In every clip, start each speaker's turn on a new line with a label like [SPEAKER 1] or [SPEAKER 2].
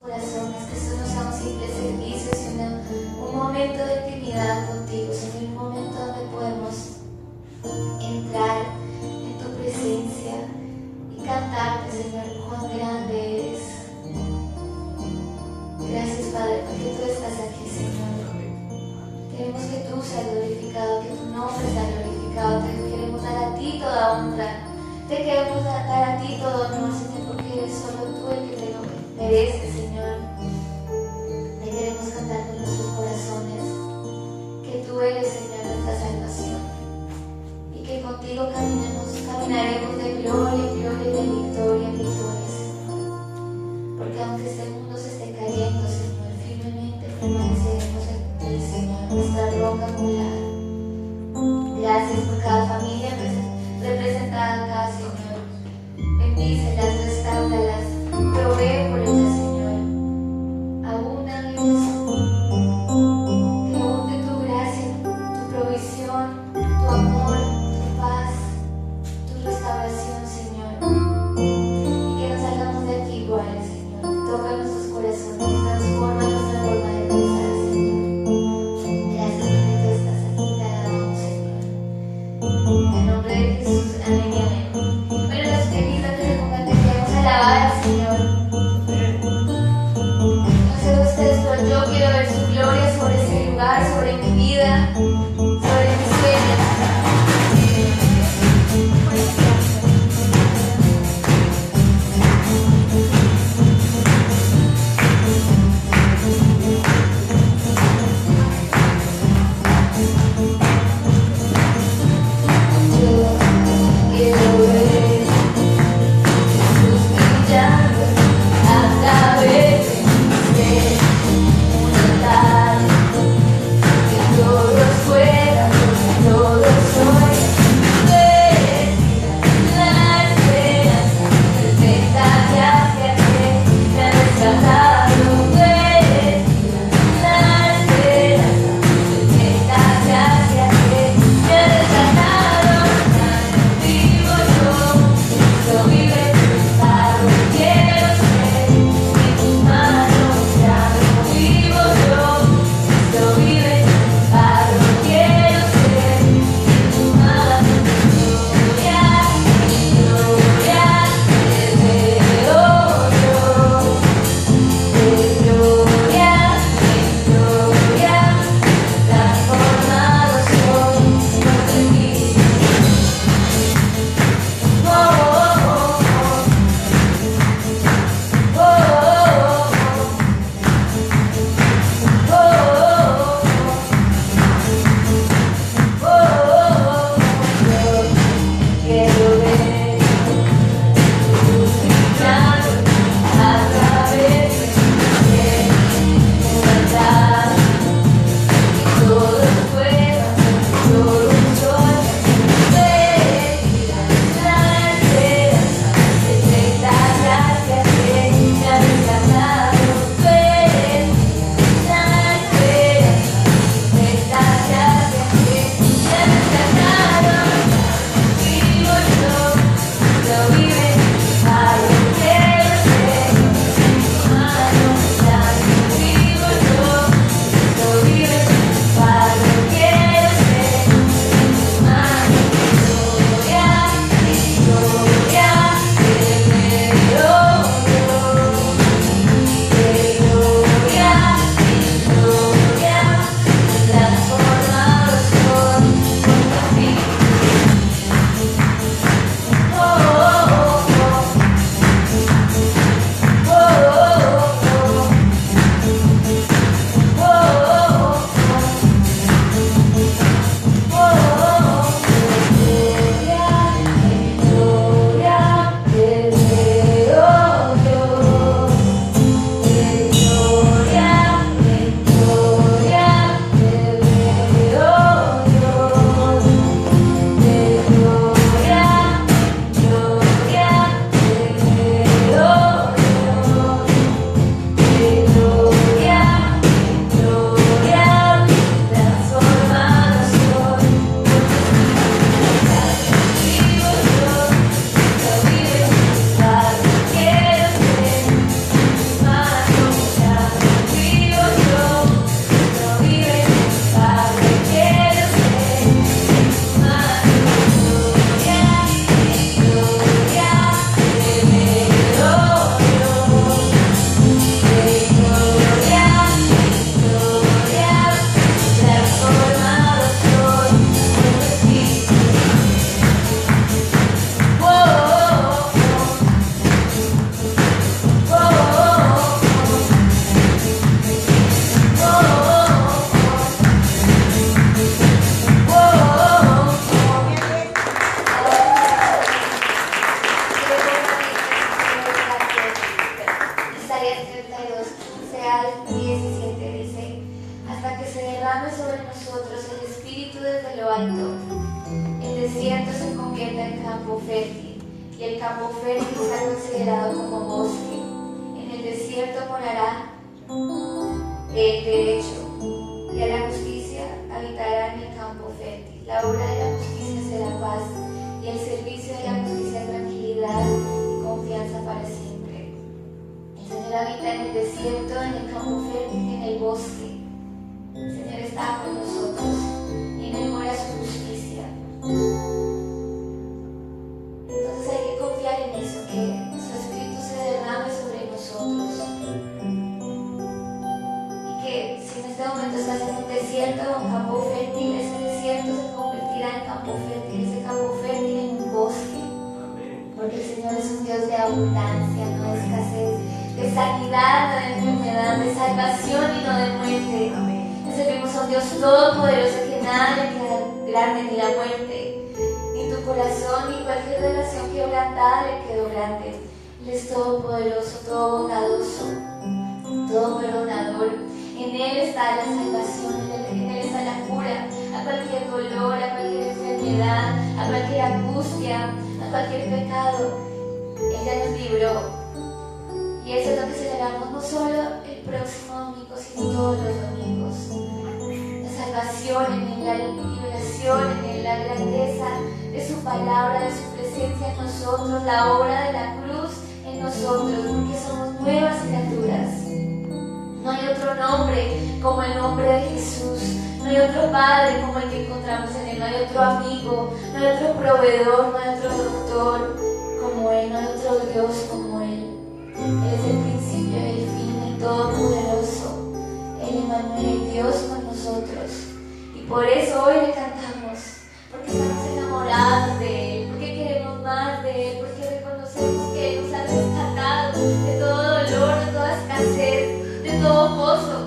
[SPEAKER 1] corazones, que esto no sea un simple servicio, sino un momento de intimidad contigo, Señor, un momento donde podemos entrar en tu presencia y cantarte, Señor, cuán grande eres. Gracias, Padre, porque tú estás aquí, Señor. Queremos que tú seas glorificado, que tu nombre sea glorificado. Te queremos dar a ti toda honra. Te queremos dar a ti todo honor, Señor, porque eres solo tú el que te lo mereces, Señor. Te queremos cantar con nuestros corazones que tú eres, Señor, nuestra salvación. Y que contigo caminaremos de gloria en gloria y de victoria en victoria, Señor. Porque aunque este mundo se esté cayendo, Señor, firmemente permaneceremos en el Señor, nuestra roca angular. Gracias por cada familia representada acá, Señor. Bendícelas, restáuralas, provee por ellas, Señor. Abundan ellas, que abunde tu gracia, tu provisión, tu amor, tu paz, tu restauración, Señor. Y que nos salgamos de aquí iguales, Señor. Toca nuestros corazones, transforma nuestra forma de pensar, Señor. Gracias porque tú estás aquí, te alabamos, Señor. En el nombre de Jesús, amén y amén. Bueno, los que quizás que se pongan de pie, vamos a alabar al Señor. 2, sea 17, dice: hasta que se derrame sobre nosotros el Espíritu desde lo alto, el desierto se convierta en campo fértil, y el campo fértil está considerado como bosque. En el desierto morará el derecho, y a la justicia habitará en el campo fértil. La obra de la justicia será paz, y el servicio de la justicia tranquilidad y confianza para siempre. El Señor habita en el desierto, en el campo fértil y en el bosque. El Señor está con nosotros y en Él mora su justicia. Entonces hay que confiar en eso, que su Espíritu se derrame sobre nosotros. Y que si en este momento estás en un desierto o un campo fértil, ese desierto se convertirá en campo fértil, ese campo fértil en un bosque. Porque el Señor es un Dios de abundancia, no de escasez, de sanidad, no de enfermedad, de salvación y no de muerte. Servimos a un Dios todopoderoso que nada le queda grande, ni la muerte, ni tu corazón, ni cualquier relación quebrantada le quedó grande. Él es todopoderoso, todo bondadoso, todo perdonador. En Él está la salvación, en Él está la cura a cualquier dolor, a cualquier enfermedad, a cualquier angustia, a cualquier pecado. Él ya nos libró. Y eso es lo que celebramos no solo el próximo domingo, sino todos los domingos. La salvación en Él, la liberación en Él, la grandeza de su palabra, de su presencia en nosotros, la obra de la cruz en nosotros, porque somos nuevas criaturas. No hay otro nombre como el nombre de Jesús. No hay otro Padre como el que encontramos en Él. No hay otro amigo, no hay otro proveedor, no hay otro doctor como Él, no hay otro Dios como Él. Él es el principio y el fin, el Todopoderoso, el Emmanuel, Dios con nosotros. Y por eso hoy le cantamos, porque estamos enamorados de Él, porque queremos más de Él, porque reconocemos que Él nos ha rescatado de todo dolor, de toda escasez, de todo pozo.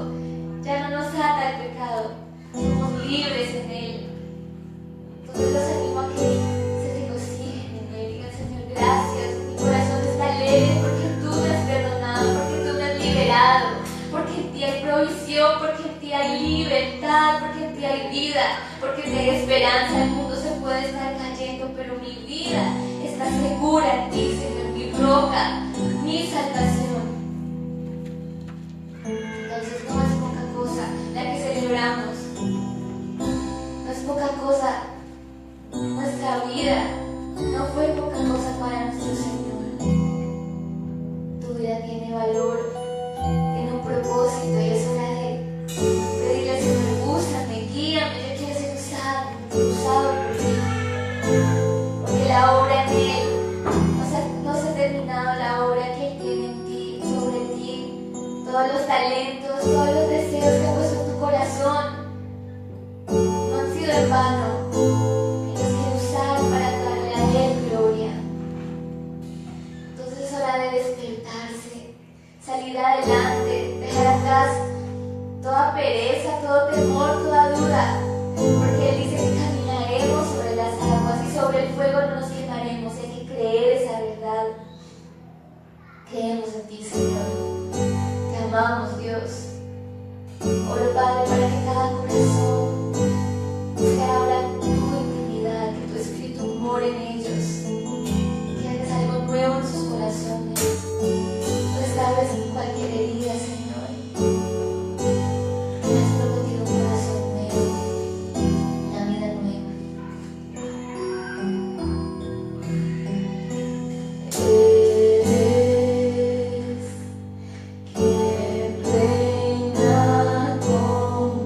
[SPEAKER 1] Ya no nos ata el pecado, somos libres en Él. Entonces los animo a que se regocijen en Él. Digan: Señor, gracias, mi corazón está alegre porque tú me has perdonado, porque tú me has liberado, porque en ti hay provisión, porque en ti hay libertad, porque en ti hay vida, porque en ti hay esperanza. El mundo se puede estar cayendo, pero mi vida está segura en ti, Señor, mi roca, mi salvación. Entonces no es poca cosa la que celebramos, no es poca cosa nuestra vida, no fue poca cosa para nuestro Señor. Tu vida tiene valor, tiene un propósito, y es hora de pedirle al Señor: úsame, guíame, yo quiero ser usado por ti. Porque la obra en Él no se ha terminado, la obra que Él tiene en ti, sobre ti, todos los talentos, todos los deseos que ha puesto en tu corazón, no han sido en vano. Él los quiere usar para darle a Él gloria. Entonces es hora de despertarse, salir adelante, dejar atrás toda pereza, todo temor, toda duda, porque Él dice que caminaremos sobre las aguas y sobre el fuego no nos quemaremos. Hay que creer esa verdad. Creemos en ti, Señor. Te amamos, Dios. Oro, Padre, para que cada corazón se abra tu intimidad, que tu Espíritu more en ellos, que hagas algo nuevo en sus corazones. Restaures cualquier herida, Señor. Que has prometido un corazón nuevo, una vida nueva. Eres quien reina con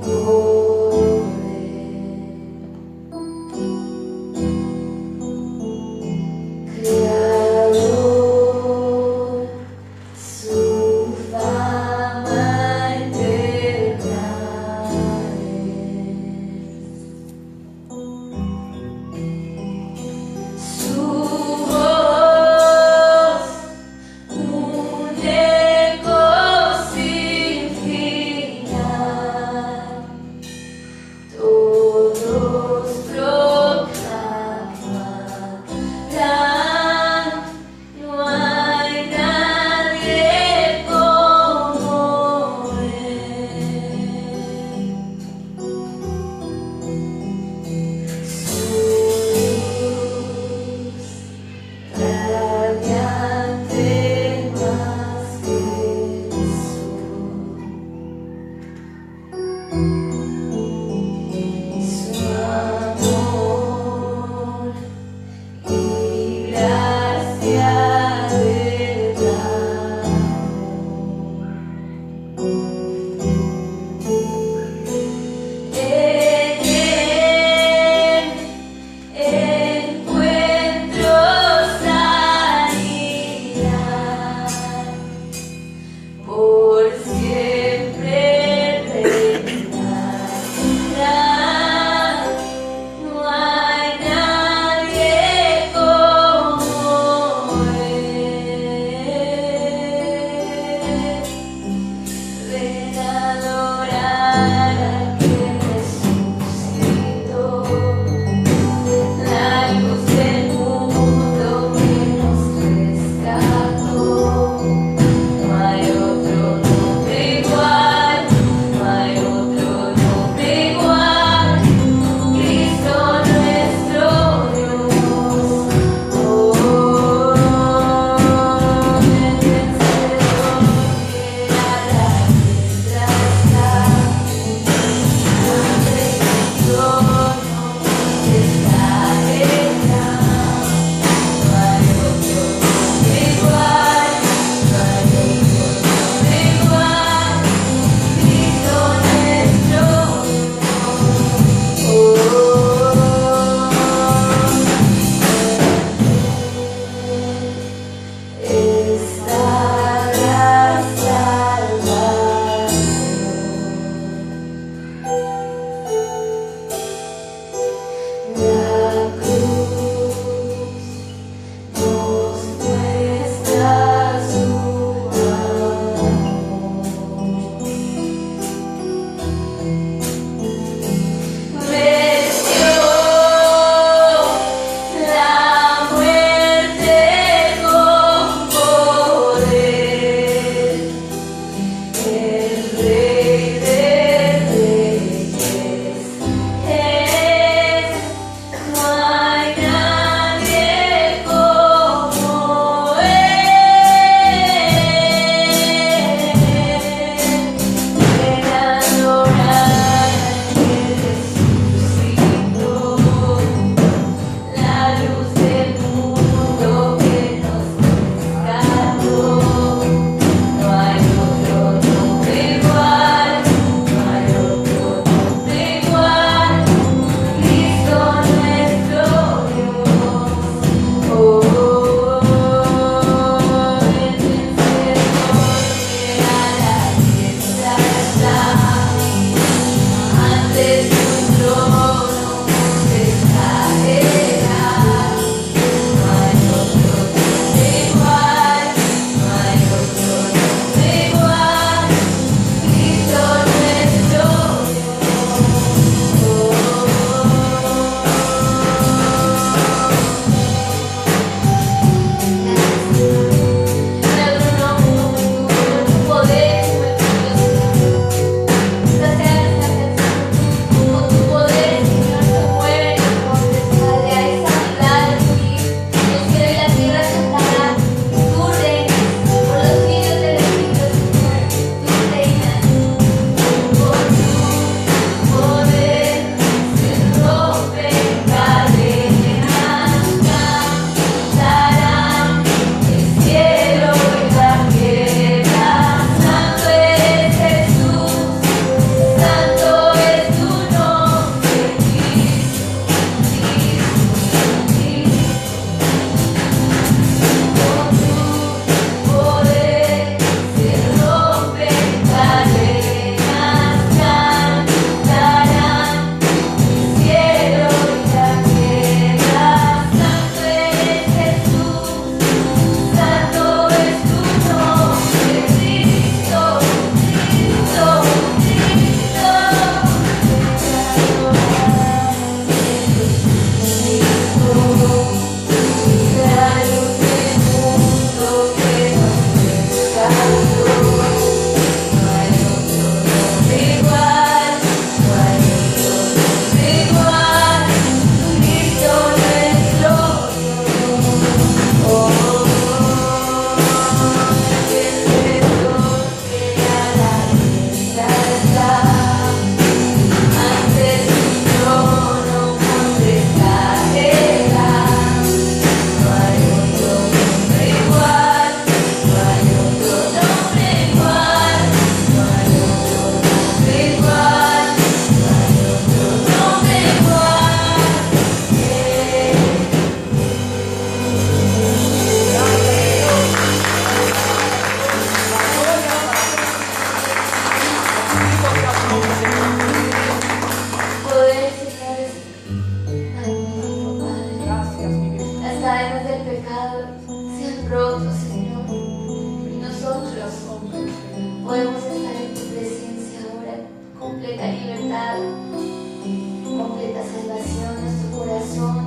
[SPEAKER 1] verdad, completa salvación. Nuestro corazón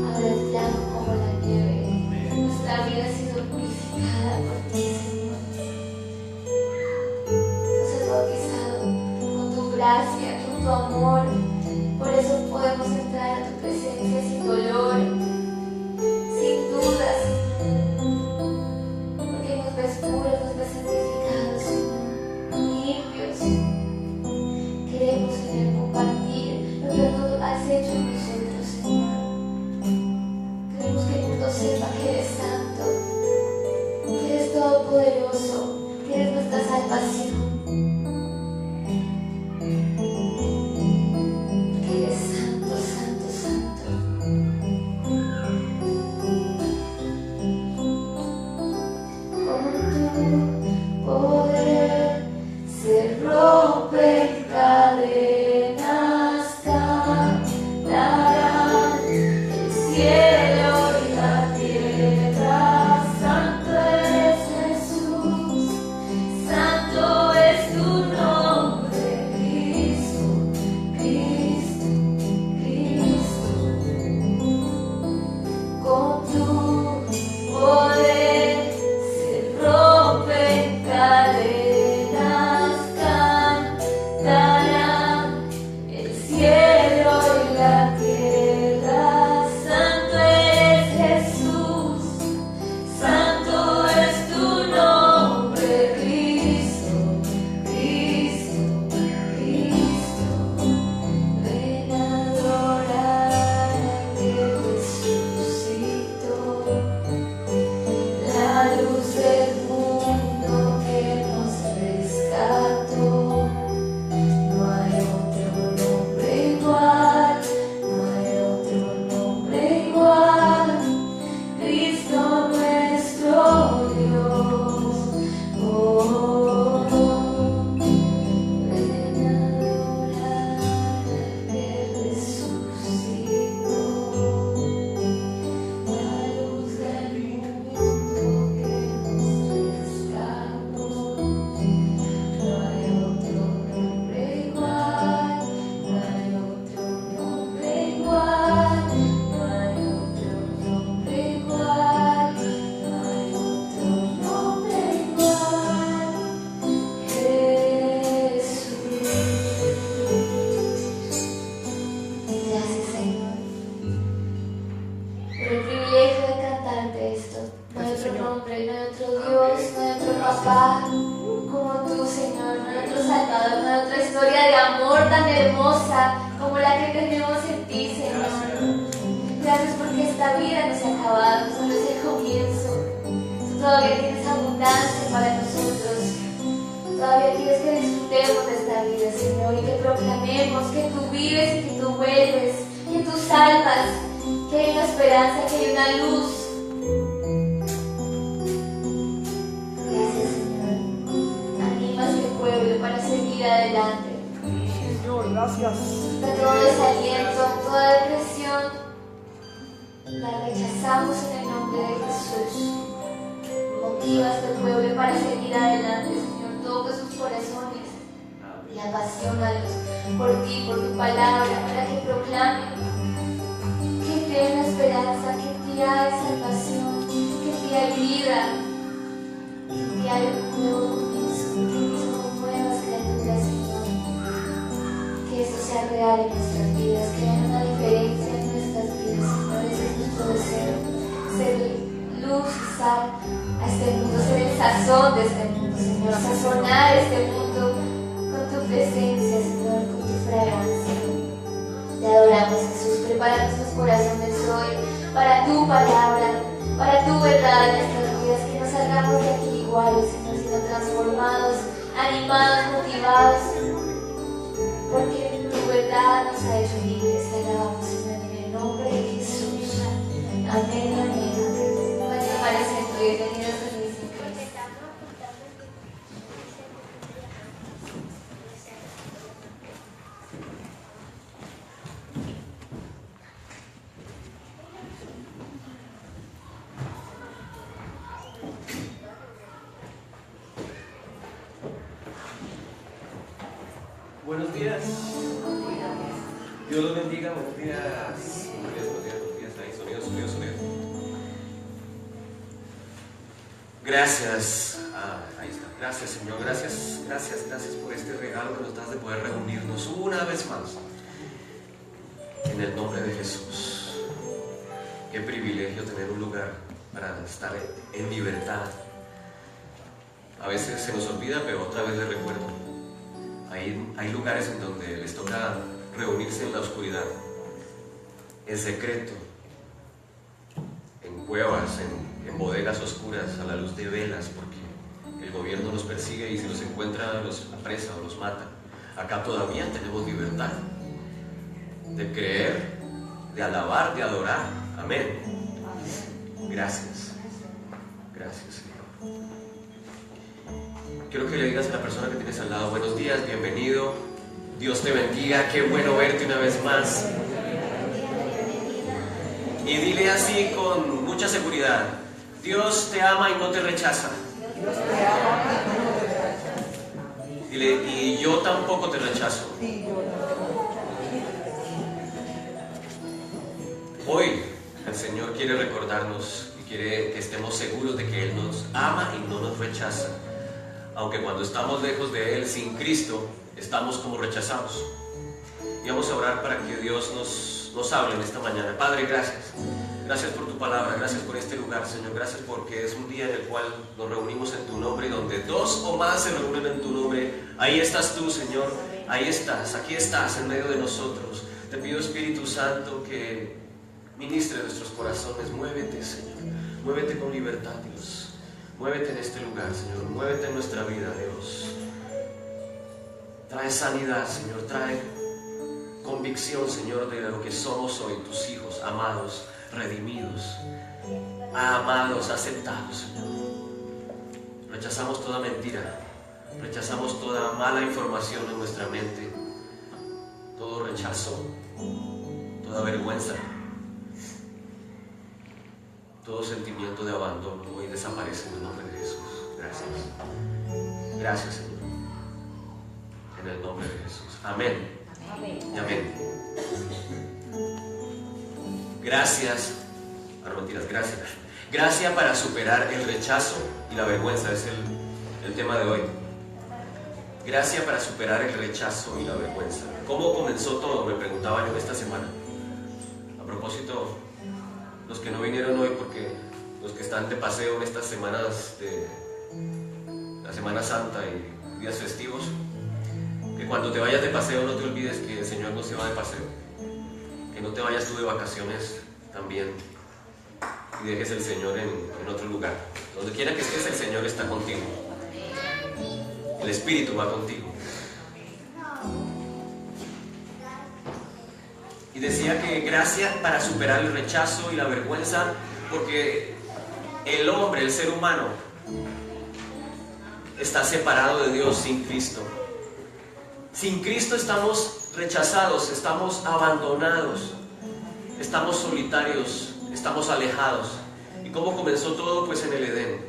[SPEAKER 1] ahora es blanco como la nieve. Nuestra vida ha sido purificada por ti, Señor. Nos has bautizado con tu gracia, con tu amor. Por eso podemos entrar a tu presencia sin dolor, sin dudas, porque nos ves puros, nos ves santificados, Señor, limpios. Queremos, Señor, compartir lo que tú has hecho en nosotros, Señor. Queremos que el mundo sepa que eres santo, que eres todopoderoso, que eres nuestra salvación.
[SPEAKER 2] Buenos días. Dios los bendiga. Buenos días. Buenos días. Ahí, sonido. Gracias. Ahí está. Gracias, Señor. Gracias por este regalo que nos das de poder reunirnos una vez más. En el nombre de Jesús. Qué privilegio tener un lugar para estar en libertad. A veces se nos olvida, pero otra vez les recuerdo. Hay lugares en donde les toca reunirse en la oscuridad, en secreto, en cuevas, en bodegas oscuras, a la luz de velas, porque el gobierno los persigue y si los encuentra los apresa o los mata. Acá todavía tenemos libertad de creer, de alabar, de adorar. Amén. Gracias, Señor. Quiero que le digas a la persona que tienes al lado: buenos días, bienvenido, Dios te bendiga, qué bueno verte una vez más. Y dile así con mucha seguridad: Dios te ama y no te rechaza. Dile: y yo tampoco te rechazo. Hoy el Señor quiere recordarnos y quiere que estemos seguros de que Él nos ama y no nos rechaza. Aunque cuando estamos lejos de Él, sin Cristo, estamos como rechazados. Y vamos a orar para que Dios nos hable en esta mañana. Padre, gracias por tu palabra, gracias por este lugar, Señor. Gracias porque es un día en el cual nos reunimos en tu nombre, y donde dos o más se reúnen en tu nombre, ahí estás tú, Señor. Ahí estás, aquí estás en medio de nosotros. Te pido, Espíritu Santo, que ministre nuestros corazones. Muévete, Señor, muévete con libertad, Dios. Muévete en este lugar, Señor, muévete en nuestra vida, Dios. Trae sanidad, Señor, trae convicción, Señor, de lo que somos hoy, tus hijos, amados, redimidos, amados, aceptados, Señor. Rechazamos toda mentira, rechazamos toda mala información en nuestra mente, todo rechazo, toda vergüenza, todo sentimiento de abandono hoy desaparece en el nombre de Jesús. Gracias, Señor, en el nombre de Jesús. Amén. Y amén. Gracias. Gracia para superar el rechazo y la vergüenza es el tema de hoy. Gracia para superar el rechazo y la vergüenza. ¿Cómo comenzó todo? Me preguntaba yo esta semana. A propósito, los que no vinieron hoy, porque los que están de paseo en estas semanas de la Semana Santa y días festivos, que cuando te vayas de paseo no te olvides que el Señor no se va de paseo, que no te vayas tú de vacaciones también y dejes el Señor en otro lugar. Donde quiera que estés, el Señor está contigo, el Espíritu va contigo. Y decía que gracia para superar el rechazo y la vergüenza, porque el hombre, el ser humano, está separado de Dios sin Cristo. Sin Cristo estamos rechazados, estamos abandonados, estamos solitarios, estamos alejados. ¿Y cómo comenzó todo? Pues en el Edén.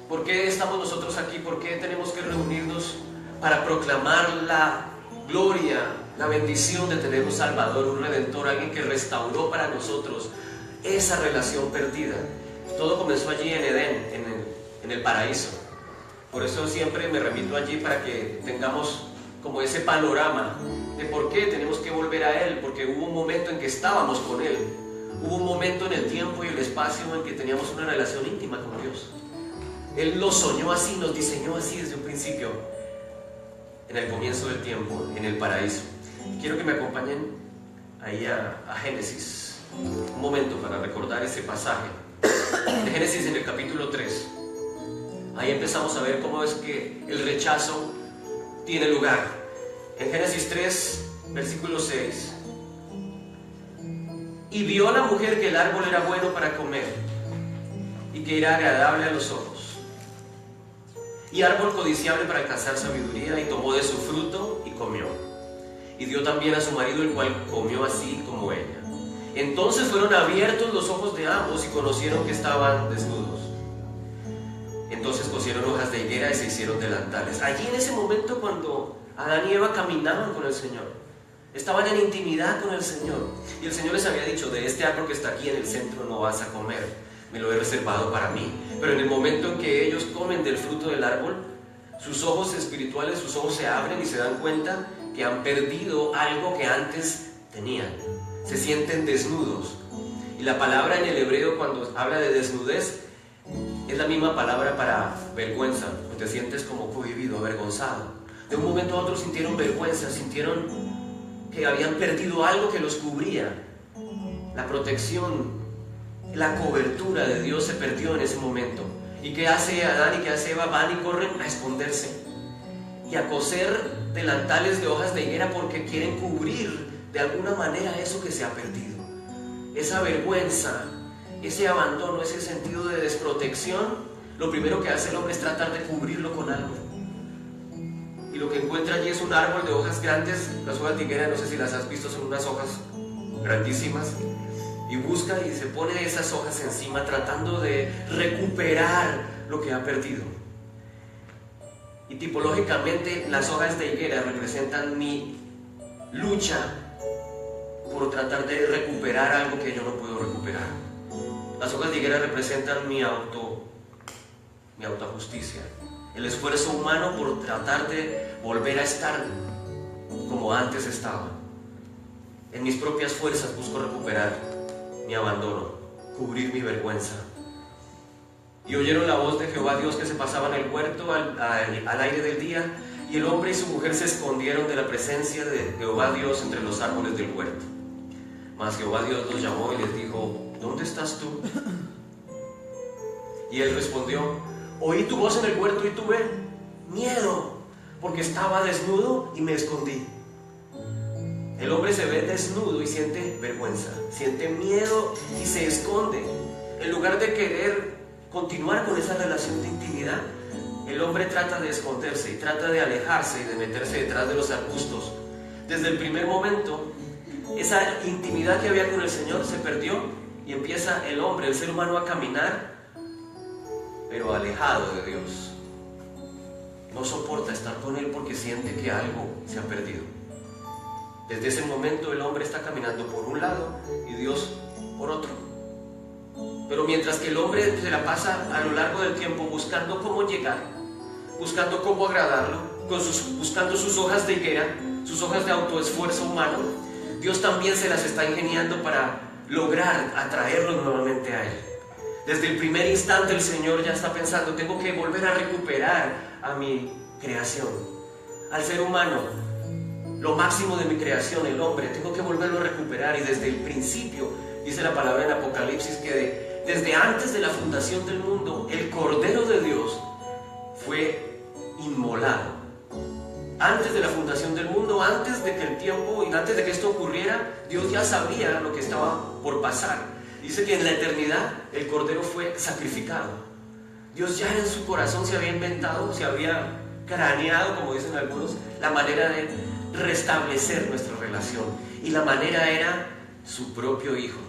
[SPEAKER 2] ¿Por qué estamos nosotros aquí? ¿Por qué tenemos que reunirnos? Para proclamar la gloria, la bendición de tener un Salvador, un Redentor, alguien que restauró para nosotros esa relación perdida. Todo comenzó allí en Edén, en el paraíso. Por eso siempre me remito allí para que tengamos como ese panorama de por qué tenemos que volver a Él, porque hubo un momento en que estábamos con Él, hubo un momento en el tiempo y el espacio en que teníamos una relación íntima con Dios. Él nos soñó así, nos diseñó así desde un principio, en el comienzo del tiempo, en el paraíso. Quiero que me acompañen ahí a Génesis, un momento para recordar ese pasaje de Génesis en el capítulo 3. Ahí empezamos a ver cómo es que el rechazo tiene lugar. En Génesis 3, versículo 6: y vio la mujer que el árbol era bueno para comer y que era agradable a los ojos, y árbol codiciable para alcanzar sabiduría, y tomó de su fruto y comió, y dio también a su marido, el cual comió así como ella. Entonces fueron abiertos los ojos de ambos y conocieron que estaban desnudos. Entonces cosieron hojas de higuera y se hicieron delantales. Allí en ese momento, cuando Adán y Eva caminaban con el Señor, estaban en intimidad con el Señor, y el Señor les había dicho: de este árbol que está aquí en el centro no vas a comer, me lo he reservado para mí. Pero en el momento en que ellos comen del fruto del árbol, sus ojos espirituales, sus ojos se abren y se dan cuenta que han perdido algo que antes tenían. Se sienten desnudos. Y la palabra en el hebreo, cuando habla de desnudez, es la misma palabra para vergüenza. Te sientes como cohibido, avergonzado. De un momento a otro sintieron vergüenza, sintieron que habían perdido algo que los cubría. La protección, la cobertura de Dios se perdió en ese momento. ¿Y qué hace Adán y qué hace Eva? Van y corren a esconderse y a coser delantales de hojas de higuera, porque quieren cubrir de alguna manera eso que se ha perdido. Esa vergüenza, ese abandono, ese sentido de desprotección, lo primero que hace el hombre es tratar de cubrirlo con algo. Y lo que encuentra allí es un árbol de hojas grandes. Las hojas de higuera, no sé si las has visto, son unas hojas grandísimas. Y busca y se pone esas hojas encima, tratando de recuperar lo que ha perdido. Y tipológicamente las hojas de higuera representan mi lucha por tratar de recuperar algo que yo no puedo recuperar. Las hojas de higuera representan mi autojusticia, el esfuerzo humano por tratar de volver a estar como antes estaba. En mis propias fuerzas busco recuperar mi abandono, cubrir mi vergüenza. Y oyeron la voz de Jehová Dios que se pasaba en el huerto al aire del día, y el hombre y su mujer se escondieron de la presencia de Jehová Dios entre los árboles del huerto. Mas Jehová Dios los llamó y les dijo: ¿dónde estás tú? Y él respondió: oí tu voz en el huerto y tuve miedo, porque estaba desnudo y me escondí. El hombre se ve desnudo y siente vergüenza, siente miedo y se esconde. En lugar de querer continuar con esa relación de intimidad, el hombre trata de esconderse y trata de alejarse y de meterse detrás de los arbustos. Desde el primer momento, esa intimidad que había con el Señor se perdió, y empieza el hombre, el ser humano, a caminar, pero alejado de Dios. No soporta estar con Él porque siente que algo se ha perdido. Desde ese momento el hombre está caminando por un lado y Dios por otro. Pero mientras que el hombre se la pasa a lo largo del tiempo buscando cómo llegar, buscando cómo agradarlo, buscando sus hojas de higuera, sus hojas de autoesfuerzo humano, Dios también se las está ingeniando para lograr atraerlos nuevamente a Él. Desde el primer instante el Señor ya está pensando: tengo que volver a recuperar a mi creación, al ser humano, lo máximo de mi creación, el hombre, tengo que volverlo a recuperar. Y desde el principio, dice la palabra en Apocalipsis, que desde antes de la fundación del mundo, el Cordero de Dios fue inmolado. Antes de la fundación del mundo, antes de que el tiempo y antes de que esto ocurriera, Dios ya sabía lo que estaba por pasar. Dice que en la eternidad el Cordero fue sacrificado. Dios ya en su corazón se había inventado, se había craneado, como dicen algunos, la manera de restablecer nuestra relación. Y la manera era su propio Hijo,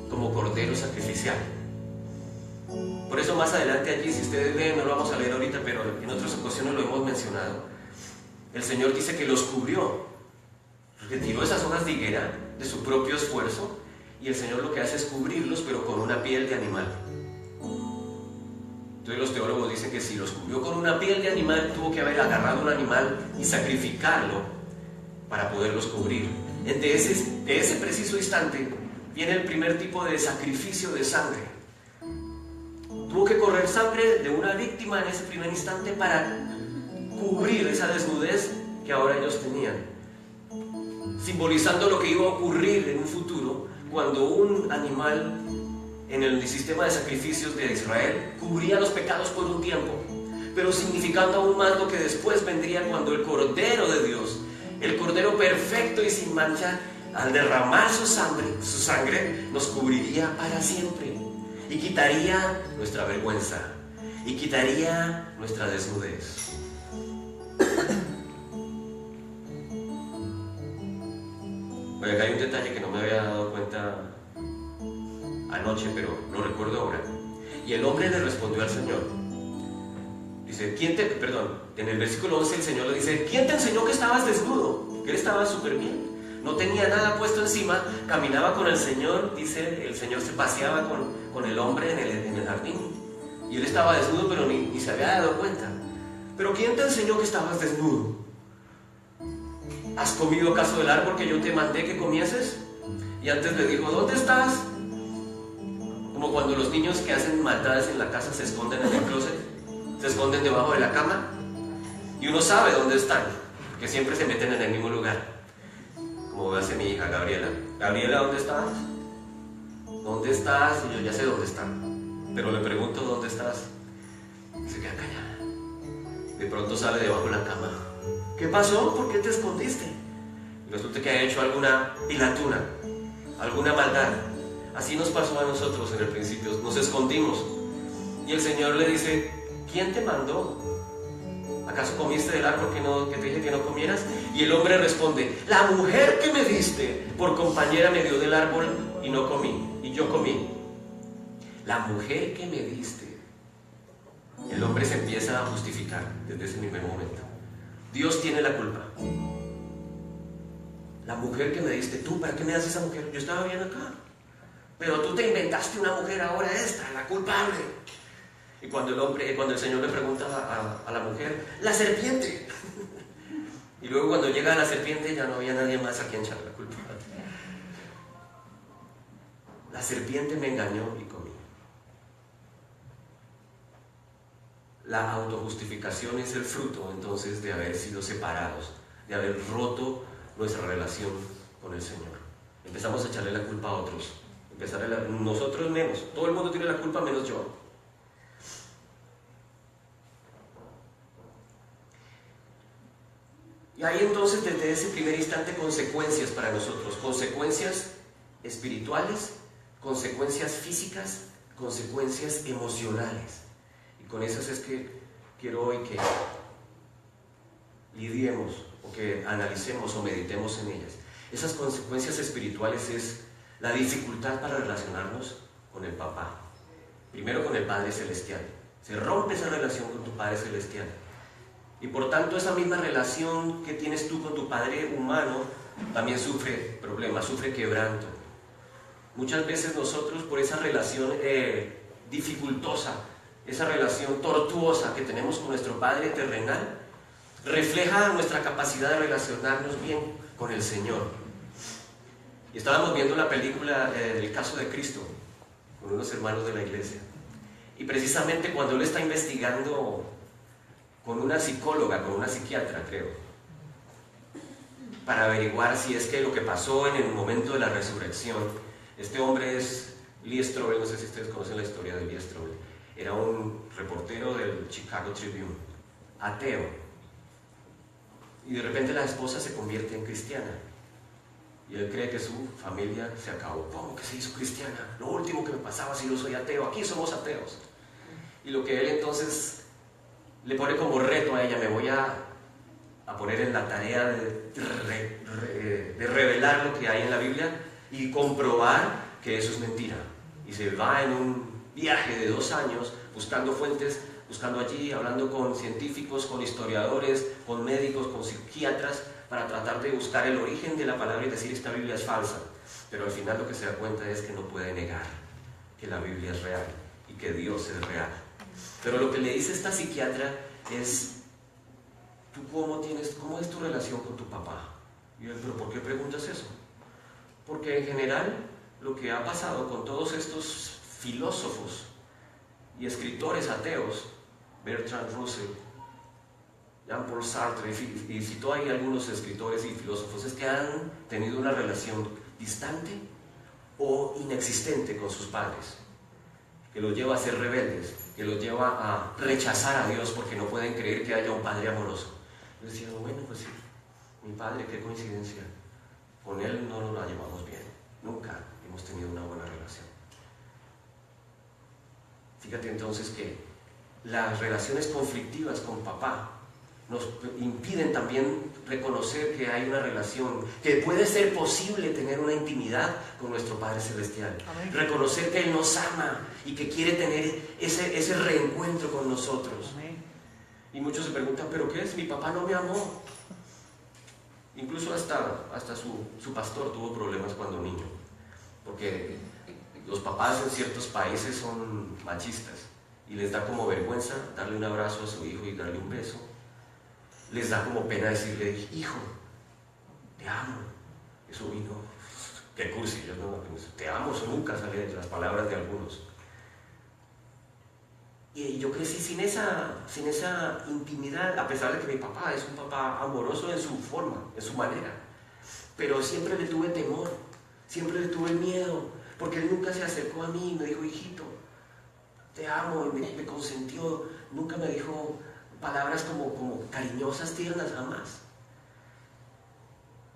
[SPEAKER 2] como Cordero sacrificial. Por eso más adelante allí, si ustedes leen, no lo vamos a leer ahorita, pero en otras ocasiones lo hemos mencionado, el Señor dice que los cubrió, retiró esas hojas de higuera de su propio esfuerzo, y el Señor lo que hace es cubrirlos, pero con una piel de animal. Entonces los teólogos dicen que si los cubrió con una piel de animal, tuvo que haber agarrado un animal y sacrificarlo para poderlos cubrir. De ese preciso instante viene el primer tipo de sacrificio de sangre. Tuvo que correr sangre de una víctima en ese primer instante para cubrir esa desnudez que ahora ellos tenían, simbolizando lo que iba a ocurrir en un futuro, cuando un animal en el sistema de sacrificios de Israel cubría los pecados por un tiempo, pero significando aún más lo que después vendría, cuando el Cordero de Dios, el Cordero perfecto y sin mancha, al derramar su sangre nos cubriría para siempre y quitaría nuestra vergüenza y quitaría nuestra desnudez. Bueno, acá hay un detalle que no me había dado cuenta anoche, pero lo recuerdo ahora. Y el hombre le respondió al Señor: Dice, en el versículo 11 el Señor le dice, ¿quién te enseñó que estabas desnudo? Que él estaba súper bien, no tenía nada puesto encima, caminaba con el Señor, dice, el Señor se paseaba con el hombre en el jardín, y él estaba desnudo, pero ni se había dado cuenta. Pero ¿quién te enseñó que estabas desnudo? ¿Has comido acaso del árbol que yo te mandé que comieses? Y antes le dijo, ¿dónde estás? Como cuando los niños que hacen maldades en la casa se esconden en el closet, se esconden debajo de la cama, y uno sabe dónde están, porque siempre se meten en el mismo lugar. Como hace mi hija Gabriela. Gabriela, ¿dónde estás? ¿Dónde estás? Y yo ya sé dónde está, pero le pregunto, ¿dónde estás? Y se queda callada. De pronto sale debajo de la cama. ¿Qué pasó? ¿Por qué te escondiste? Y resulta que ha hecho alguna pilatuna, alguna maldad. Así nos pasó a nosotros en el principio, nos escondimos. Y el Señor le dice, ¿quién te mandó? ¿Acaso comiste del árbol que te dije que no comieras? Y el hombre responde, la mujer que me diste por compañera me dio del árbol y no comí, y yo comí. La mujer que me diste. El hombre se empieza a justificar desde ese mismo momento. Dios tiene la culpa. La mujer que me diste, ¿tú para qué me das esa mujer? Yo estaba bien acá, pero tú te inventaste una mujer ahora esta, la culpable. Y cuando el Señor le pregunta a la mujer, la serpiente. Y luego cuando llega la serpiente ya no había nadie más a quien echarle la culpa. La serpiente me engañó y comí. La autojustificación es el fruto entonces de haber sido separados, de haber roto nuestra relación con el Señor. Empezamos a echarle la culpa a otros, nosotros menos, todo el mundo tiene la culpa menos yo. Y hay entonces desde ese primer instante consecuencias para nosotros, consecuencias espirituales, consecuencias físicas, consecuencias emocionales. Y con esas es que quiero hoy que lidiemos o que analicemos o meditemos en ellas. Esas consecuencias espirituales es la dificultad para relacionarnos con el papá. Primero con el Padre Celestial. Se rompe esa relación con tu Padre Celestial. Y por tanto esa misma relación que tienes tú con tu Padre humano también sufre problemas, sufre quebranto. Muchas veces nosotros por esa relación dificultosa, esa relación tortuosa que tenemos con nuestro Padre terrenal, refleja nuestra capacidad de relacionarnos bien con el Señor. Y estábamos viendo la película El caso de Cristo con unos hermanos de la iglesia. Y precisamente cuando él está investigando con una psicóloga, con una psiquiatra, creo, para averiguar si es que lo que pasó en el momento de la resurrección, este hombre es Lee Strobel, no sé si ustedes conocen la historia de Lee Strobel, era un reportero del Chicago Tribune, ateo, y de repente la esposa se convierte en cristiana, y él cree que su familia se acabó. ¿Cómo que se hizo cristiana? Lo último que me pasaba si yo soy ateo, aquí somos ateos. Y lo que él entonces le pone como reto a ella, me voy a poner en la tarea de revelar lo que hay en la Biblia y comprobar que eso es mentira. Y se va en un viaje de 2 años buscando fuentes, buscando allí, hablando con científicos, con historiadores, con médicos, con psiquiatras, para tratar de buscar el origen de la palabra y decir esta Biblia es falsa. Pero al final lo que se da cuenta es que no puede negar que la Biblia es real y que Dios es real. Pero lo que le dice esta psiquiatra es, ¿tú cómo es tu relación con tu papá? Y él, ¿pero por qué preguntas eso? Porque en general lo que ha pasado con todos estos filósofos y escritores ateos, Bertrand Russell, Jean-Paul Sartre, y citó ahí algunos escritores y filósofos, es que han tenido una relación distante o inexistente con sus padres, que los lleva a ser rebeldes, que los lleva a rechazar a Dios porque no pueden creer que haya un Padre amoroso. Yo decía, bueno, pues sí, mi padre, qué coincidencia, con él no nos la llevamos bien, nunca hemos tenido una buena relación. Fíjate entonces que las relaciones conflictivas con papá nos impiden también reconocer que hay una relación, que puede ser posible tener una intimidad con nuestro Padre Celestial. Amén. Reconocer que Él nos ama y que quiere tener ese reencuentro con nosotros. Amén. Y muchos se preguntan, ¿pero qué es? Mi papá no me amó. Incluso hasta su pastor tuvo problemas cuando niño, porque los papás en ciertos países son machistas y les da como vergüenza darle un abrazo a su hijo y darle un beso. Les da como pena decirle, hijo, te amo. Eso vino, qué cursi, yo no, te amo, eso nunca sale de las palabras de algunos. Y yo crecí sin esa intimidad, a pesar de que mi papá es un papá amoroso en su forma, en su manera. Pero siempre le tuve temor, siempre le tuve miedo, porque él nunca se acercó a mí y me dijo, hijito, te amo, y me consentió. Nunca me dijo palabras como cariñosas, tiernas, jamás.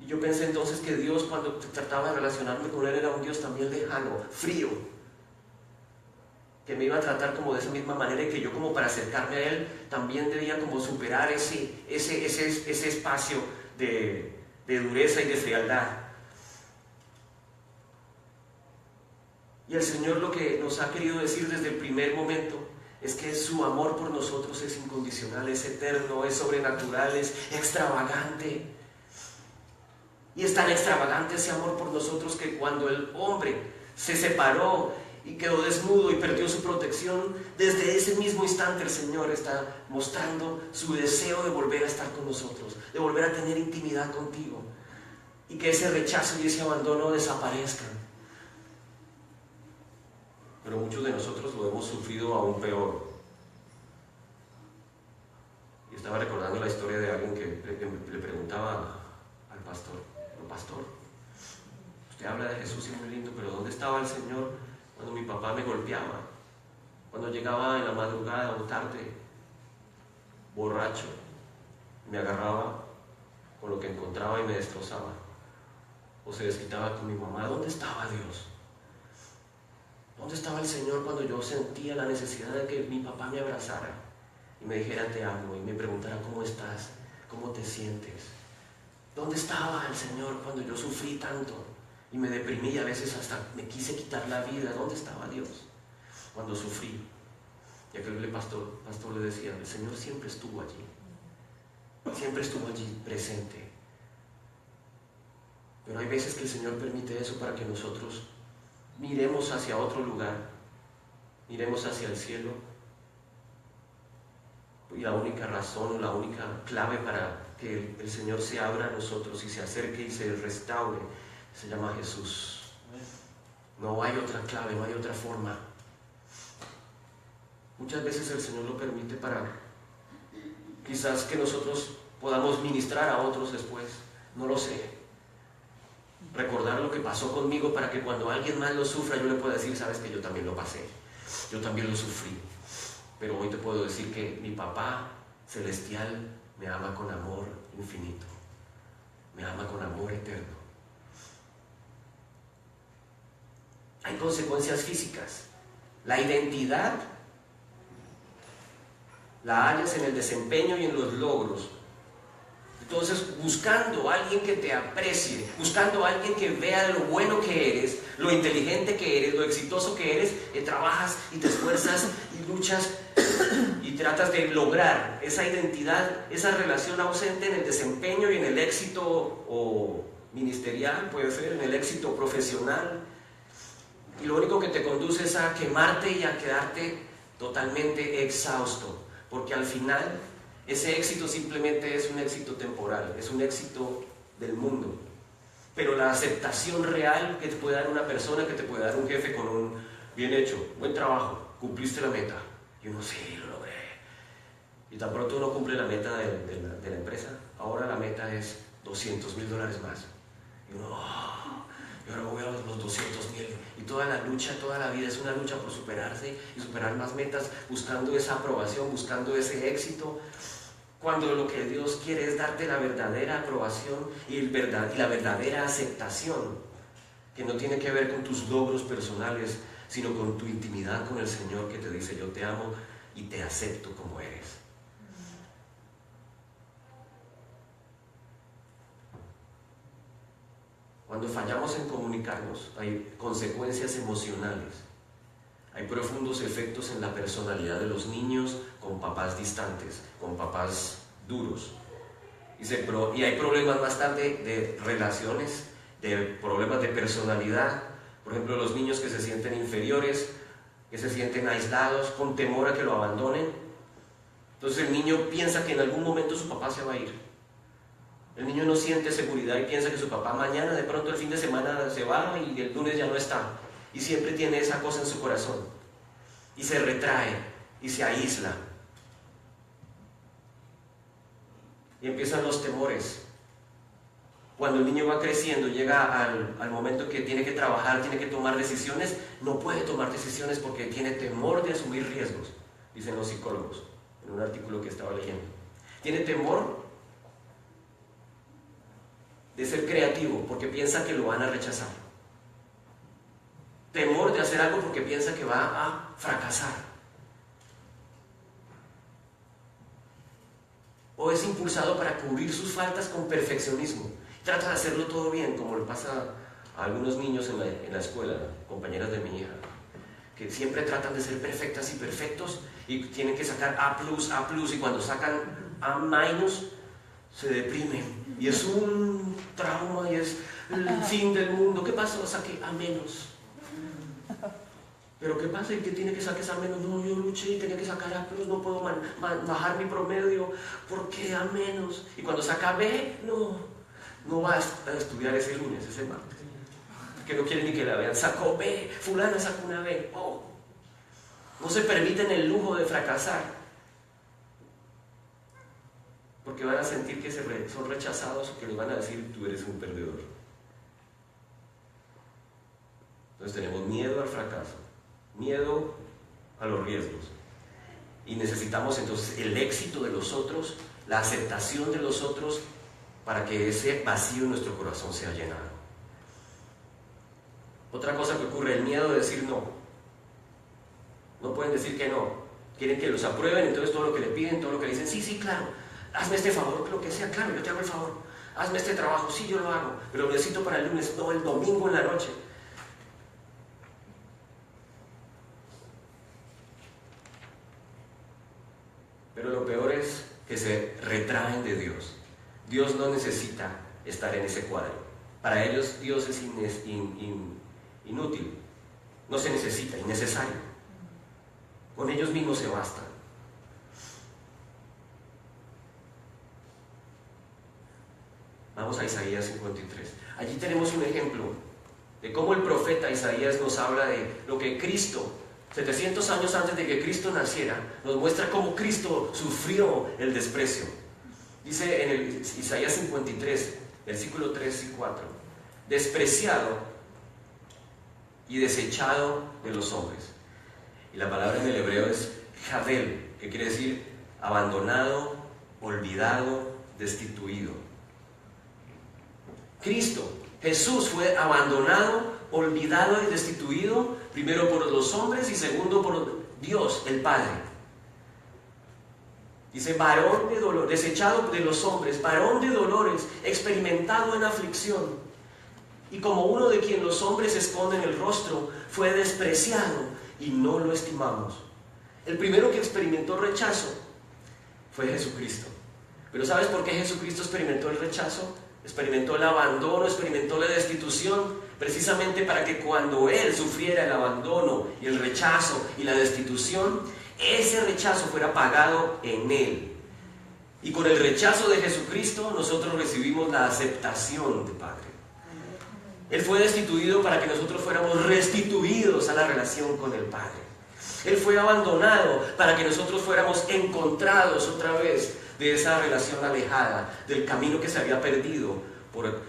[SPEAKER 2] Y yo pensé entonces que Dios, cuando trataba de relacionarme con él, era un Dios también lejano, frío, que me iba a tratar como de esa misma manera, y que yo, como para acercarme a él, también debía como superar ese espacio de dureza y de frialdad. Y el Señor lo que nos ha querido decir desde el primer momento es que su amor por nosotros es incondicional, es eterno, es sobrenatural, es extravagante. Y es tan extravagante ese amor por nosotros que cuando el hombre se separó y quedó desnudo y perdió su protección, desde ese mismo instante el Señor está mostrando su deseo de volver a estar con nosotros, de volver a tener intimidad contigo, y que ese rechazo y ese abandono desaparezcan. Pero muchos de nosotros lo hemos sufrido aún peor. Y estaba recordando la historia de alguien que le preguntaba al pastor, pastor, usted habla de Jesús y muy lindo, pero ¿dónde estaba el Señor cuando mi papá me golpeaba? Cuando llegaba en la madrugada o tarde, borracho, me agarraba con lo que encontraba y me destrozaba, o se desquitaba con mi mamá. ¿Dónde estaba Dios? ¿Dónde estaba el Señor cuando yo sentía la necesidad de que mi papá me abrazara y me dijera te amo, y me preguntara cómo estás, cómo te sientes? ¿Dónde estaba el Señor cuando yo sufrí tanto y me deprimí y a veces hasta me quise quitar la vida? ¿Dónde estaba Dios cuando sufrí? Y aquel pastor le decía, el Señor siempre estuvo allí presente. Pero hay veces que el Señor permite eso para que nosotros miremos hacia otro lugar, miremos hacia el cielo. Y la única razón o la única clave para que el Señor se abra a nosotros y se acerque y se restaure se llama Jesús. No hay otra clave, no hay otra forma. Muchas veces el Señor lo permite para quizás que nosotros podamos ministrar a otros después, no lo sé. Recordar lo que pasó conmigo para que cuando alguien más lo sufra yo le pueda decir, sabes que yo también lo pasé, yo también lo sufrí. Pero hoy te puedo decir que mi papá celestial me ama con amor infinito, me ama con amor eterno. Hay consecuencias físicas. La identidad la hallas en el desempeño y en los logros. Entonces, buscando a alguien que te aprecie, buscando a alguien que vea lo bueno que eres, lo inteligente que eres, lo exitoso que eres, trabajas y te esfuerzas y luchas y tratas de lograr esa identidad, esa relación ausente en el desempeño y en el éxito o ministerial, puede ser, en el éxito profesional. Y lo único que te conduce es a quemarte y a quedarte totalmente exhausto, porque al final ese éxito simplemente es un éxito temporal, es un éxito del mundo. Pero la aceptación real que te puede dar una persona, que te puede dar un jefe con un bien hecho, buen trabajo, cumpliste la meta. Y uno, sí, lo logré. Y tan pronto uno cumple la meta de la empresa, ahora la meta es $200,000 más. Y uno, y ahora voy a los 200,000. Y toda la lucha, toda la vida es una lucha por superarse y superar más metas, buscando esa aprobación, buscando ese éxito. Cuando lo que Dios quiere es darte la verdadera aprobación y la verdadera aceptación, que no tiene que ver con tus logros personales, sino con tu intimidad con el Señor, que te dice, yo te amo y te acepto como eres. Cuando fallamos en comunicarnos, hay consecuencias emocionales, Hay profundos efectos en la personalidad de los niños con papás distantes, con papás duros. Y hay problemas más tarde de relaciones, de problemas de personalidad. Por ejemplo, los niños que se sienten inferiores, que se sienten aislados, con temor a que lo abandonen. Entonces el niño piensa que en algún momento su papá se va a ir. El niño no siente seguridad y piensa que su papá mañana, de pronto el fin de semana se va y el lunes ya no está. Y siempre tiene esa cosa en su corazón. Y se retrae y se aísla. Y empiezan los temores. Cuando el niño va creciendo, llega al momento que tiene que trabajar, tiene que tomar decisiones, no puede tomar decisiones porque tiene temor de asumir riesgos, dicen los psicólogos, en un artículo que estaba leyendo. Tiene temor de ser creativo porque piensa que lo van a rechazar. Temor de hacer algo porque piensa que va a fracasar. O es impulsado para cubrir sus faltas con perfeccionismo. Trata de hacerlo todo bien, como le pasa a algunos niños en la escuela, compañeras de mi hija, que siempre tratan de ser perfectas y perfectos y tienen que sacar A+, y cuando sacan A-, se deprimen. Y es un trauma y es el fin del mundo. ¿Qué pasó? Saqué A-. ¿Pero qué pasa? ¿Y qué tiene que sacar A-? No, yo luché y tenía que sacar A+, no puedo bajar mi promedio. ¿Por qué A-? Y cuando saca B, no va a estudiar ese lunes, ese martes. Que no quiere ni que la vean. Sacó B, fulana sacó una B. Oh. No se permiten el lujo de fracasar. Porque van a sentir que son rechazados o que les van a decir, tú eres un perdedor. Entonces tenemos miedo al fracaso. Miedo a los riesgos. Y necesitamos entonces el éxito de los otros, la aceptación de los otros, para que ese vacío en nuestro corazón sea llenado. Otra cosa que ocurre, el miedo de decir no. No pueden decir que no. Quieren que los aprueben, entonces todo lo que le piden, todo lo que le dicen, sí, claro, hazme este favor, lo que sea, claro, yo te hago el favor. Hazme este trabajo, sí, yo lo hago, pero lo necesito para el lunes, no, el domingo en la noche. Pero lo peor es que se retraen de Dios. Dios no necesita estar en ese cuadro. Para ellos Dios es inútil. No se necesita, innecesario. Con ellos mismos se bastan. Vamos a Isaías 53. Allí tenemos un ejemplo de cómo el profeta Isaías nos habla de lo que Cristo, 700 años antes de que Cristo naciera, nos muestra cómo Cristo sufrió el desprecio. Dice en el Isaías 53, versículo 3 y 4, despreciado y desechado de los hombres. Y la palabra en el hebreo es jabel, que quiere decir abandonado, olvidado, destituido. Cristo, Jesús, fue abandonado, olvidado y destituido, primero por los hombres y segundo por Dios, el Padre. Dice, varón de dolor, desechado de los hombres, varón de dolores, experimentado en aflicción. Y como uno de quien los hombres esconden el rostro, fue despreciado y no lo estimamos. El primero que experimentó rechazo fue Jesucristo. Pero ¿sabes por qué Jesucristo experimentó el rechazo? Experimentó el abandono, experimentó la destitución, precisamente para que cuando Él sufriera el abandono y el rechazo y la destitución, ese rechazo fuera pagado en Él. Y con el rechazo de Jesucristo nosotros recibimos la aceptación del Padre. Él fue destituido para que nosotros fuéramos restituidos a la relación con el Padre. Él fue abandonado para que nosotros fuéramos encontrados otra vez de esa relación alejada, del camino que se había perdido por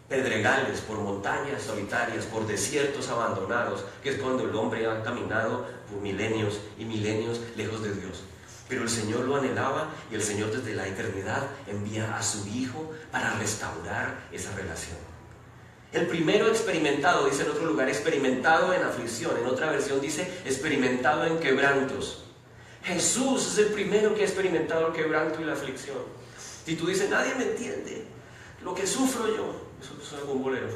[SPEAKER 2] pedregales, por montañas solitarias, por desiertos abandonados, que es cuando el hombre ha caminado por milenios y milenios lejos de Dios. Pero el Señor lo anhelaba y el Señor desde la eternidad envía a su Hijo para restaurar esa relación. El primero experimentado, dice en otro lugar, experimentado en aflicción. En otra versión dice experimentado en quebrantos. Jesús es el primero que ha experimentado el quebranto y la aflicción. Si tú dices, nadie me entiende lo que sufro yo, eso suena como un bolero.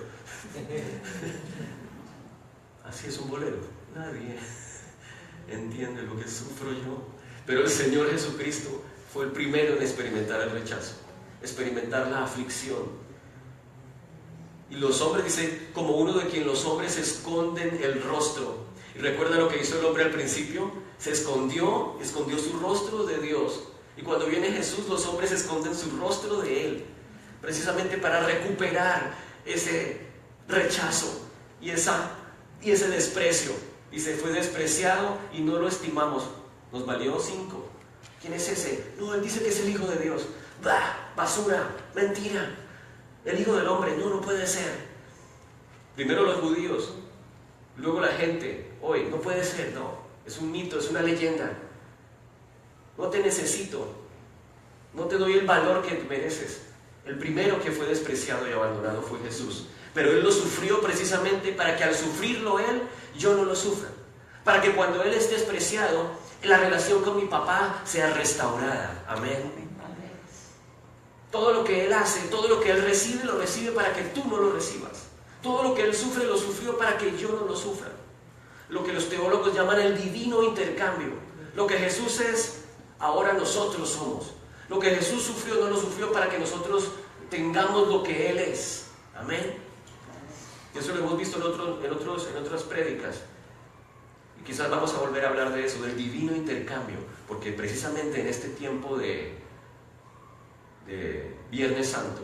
[SPEAKER 2] Así es un bolero. nadie entiende lo que sufro yo. Pero el Señor Jesucristo fue el primero en experimentar el rechazo, experimentar la aflicción. Y los hombres, dice, como uno de quien los hombres esconden el rostro. Y recuerda lo que hizo el hombre al principio, se escondió su rostro de Dios. Y cuando viene Jesús, los hombres esconden su rostro de Él, precisamente para recuperar ese rechazo y ese desprecio. Dice, fue despreciado y no lo estimamos. Nos valió 5. ¿Quién es ese? No, Él dice que es el Hijo de Dios. ¡Bah! Basura, mentira. El Hijo del Hombre, no puede ser. Primero los judíos, luego la gente. Hoy, no puede ser, no. Es un mito, es una leyenda. No te necesito. No te doy el valor que mereces. El primero que fue despreciado y abandonado fue Jesús. Pero Él lo sufrió precisamente para que al sufrirlo Él, yo no lo sufra. Para que cuando Él esté despreciado, la relación con mi papá sea restaurada. Amén. Todo lo que Él hace, todo lo que Él recibe, lo recibe para que tú no lo recibas. Todo lo que Él sufre, lo sufrió para que yo no lo sufra. Lo que los teólogos llaman el divino intercambio. Lo que Jesús es, ahora nosotros somos. Lo que Jesús sufrió, no lo sufrió para que nosotros tengamos lo que Él es. Amén. Y eso lo hemos visto en otras prédicas. Y quizás vamos a volver a hablar de eso, del divino intercambio. Porque precisamente en este tiempo de Viernes Santo,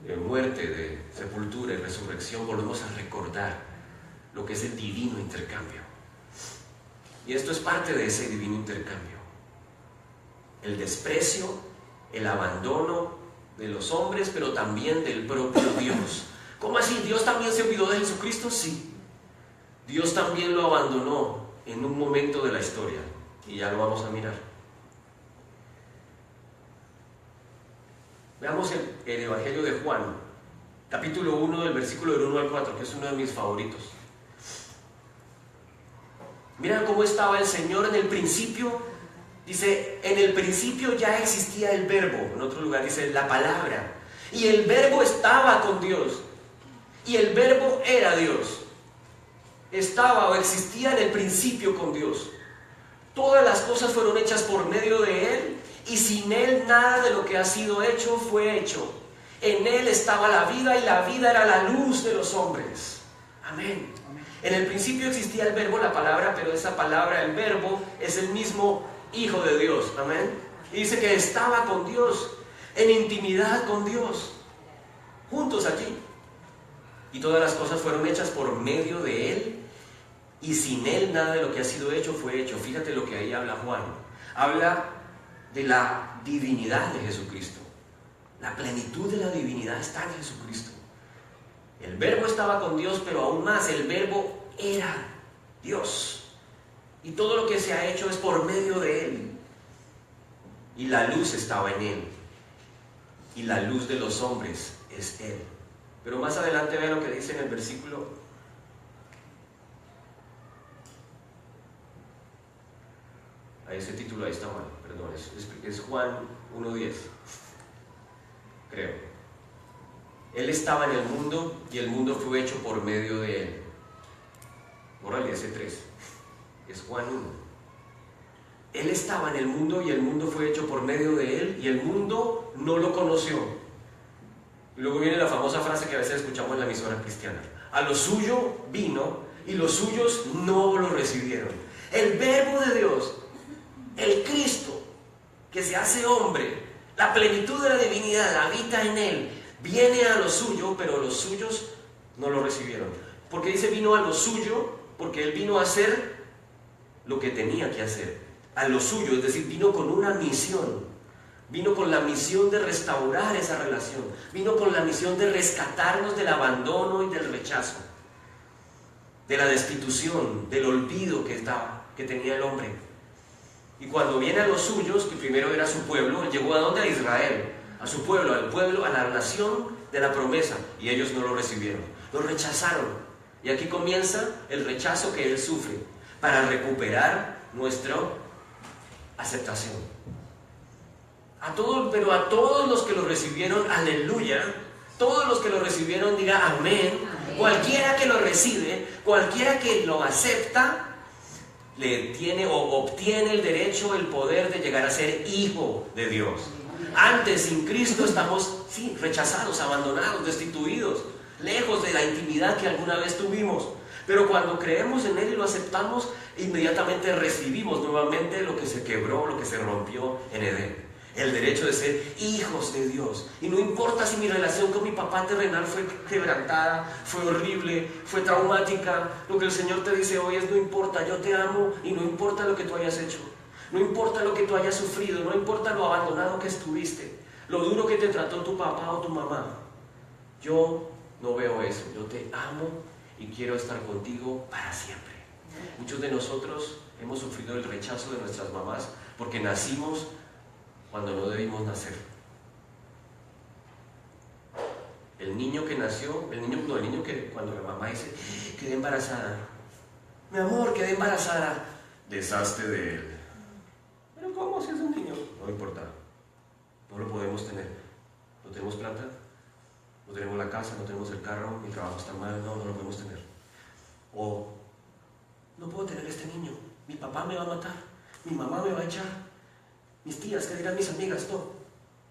[SPEAKER 2] de muerte, de sepultura y resurrección, volvemos a recordar lo que es el divino intercambio. Y esto es parte de ese divino intercambio. El desprecio, el abandono de los hombres, pero también del propio Dios. ¿Cómo así? ¿Dios también se olvidó de Jesucristo? Sí. Dios también lo abandonó en un momento de la historia. Y ya lo vamos a mirar. Veamos el Evangelio de Juan, capítulo 1, del versículo del 1 al 4, que es uno de mis favoritos. Mira cómo estaba el Señor en el principio. Dice, en el principio ya existía el verbo. En otro lugar dice, la palabra. Y el verbo estaba con Dios. Y el verbo era Dios. Estaba o existía en el principio con Dios. Todas las cosas fueron hechas por medio de Él. Y sin Él nada de lo que ha sido hecho fue hecho. En Él estaba la vida y la vida era la luz de los hombres. Amén. En el principio existía el verbo, la palabra, pero esa palabra, el verbo, es el mismo Hijo de Dios. Amén. Y dice que estaba con Dios, en intimidad con Dios, juntos aquí. Y todas las cosas fueron hechas por medio de Él. Y sin Él nada de lo que ha sido hecho fue hecho. Fíjate lo que ahí habla Juan. Habla de la divinidad de Jesucristo. La plenitud de la divinidad está en Jesucristo. El verbo estaba con Dios, pero aún más, el verbo era Dios. Y todo lo que se ha hecho es por medio de Él. Y la luz estaba en Él. Y la luz de los hombres es Él. Pero más adelante vean lo que dice en el versículo. Ese título ahí está mal, perdón, es Juan 1:10, creo. Él estaba en el mundo y el mundo fue hecho por medio de Él. Bórrale ese 3, es Juan 1. Él estaba en el mundo y el mundo fue hecho por medio de Él y el mundo no lo conoció. Y luego viene la famosa frase que a veces escuchamos en la emisora cristiana. A lo suyo vino y los suyos no lo recibieron. El verbo de Dios, el Cristo, que se hace hombre, la plenitud de la divinidad habita en Él, viene a lo suyo, pero los suyos no lo recibieron. Porque dice vino a lo suyo, porque Él vino a hacer lo que tenía que hacer. A lo suyo, es decir, vino con una misión. Vino con la misión de restaurar esa relación. Vino con la misión de rescatarnos del abandono y del rechazo, de la destitución, del olvido que tenía el hombre. Y cuando viene a los suyos, que primero era su pueblo, Él llegó ¿a dónde? A Israel, a su pueblo, al pueblo, a la nación de la promesa. Y ellos no lo recibieron, lo rechazaron. Y aquí comienza el rechazo que Él sufre para recuperar nuestra aceptación. Pero a todos los que lo recibieron, aleluya. Todos los que lo recibieron, diga amén. Cualquiera que lo recibe, cualquiera que lo acepta, le tiene o obtiene el derecho, el poder de llegar a ser hijo de Dios. Antes, sin Cristo, estamos rechazados, abandonados, destituidos, lejos de la intimidad que alguna vez tuvimos. Pero cuando creemos en Él y lo aceptamos, inmediatamente recibimos nuevamente lo que se quebró, lo que se rompió en Edén. El derecho de ser hijos de Dios. Y no importa si mi relación con mi papá terrenal fue quebrantada, fue horrible, fue traumática. Lo que el Señor te dice hoy es: no importa, yo te amo y no importa lo que tú hayas hecho. No importa lo que tú hayas sufrido, no importa lo abandonado que estuviste, lo duro que te trató tu papá o tu mamá. Yo no veo eso. Yo te amo y quiero estar contigo para siempre. Muchos de nosotros hemos sufrido el rechazo de nuestras mamás porque nacimos cuando no debimos nacer. El niño que nació, el niño que cuando la mamá dice: quedé embarazada, mi amor, quedé embarazada, deshazte de él. Pero ¿cómo si es un niño? No importa, no lo podemos tener. No tenemos plata, no tenemos la casa, no tenemos el carro, mi trabajo está mal, no lo podemos tener. O no puedo tener este niño, mi papá me va a matar, mi mamá me va a echar, mis tías, ¿qué dirán mis amigas? No.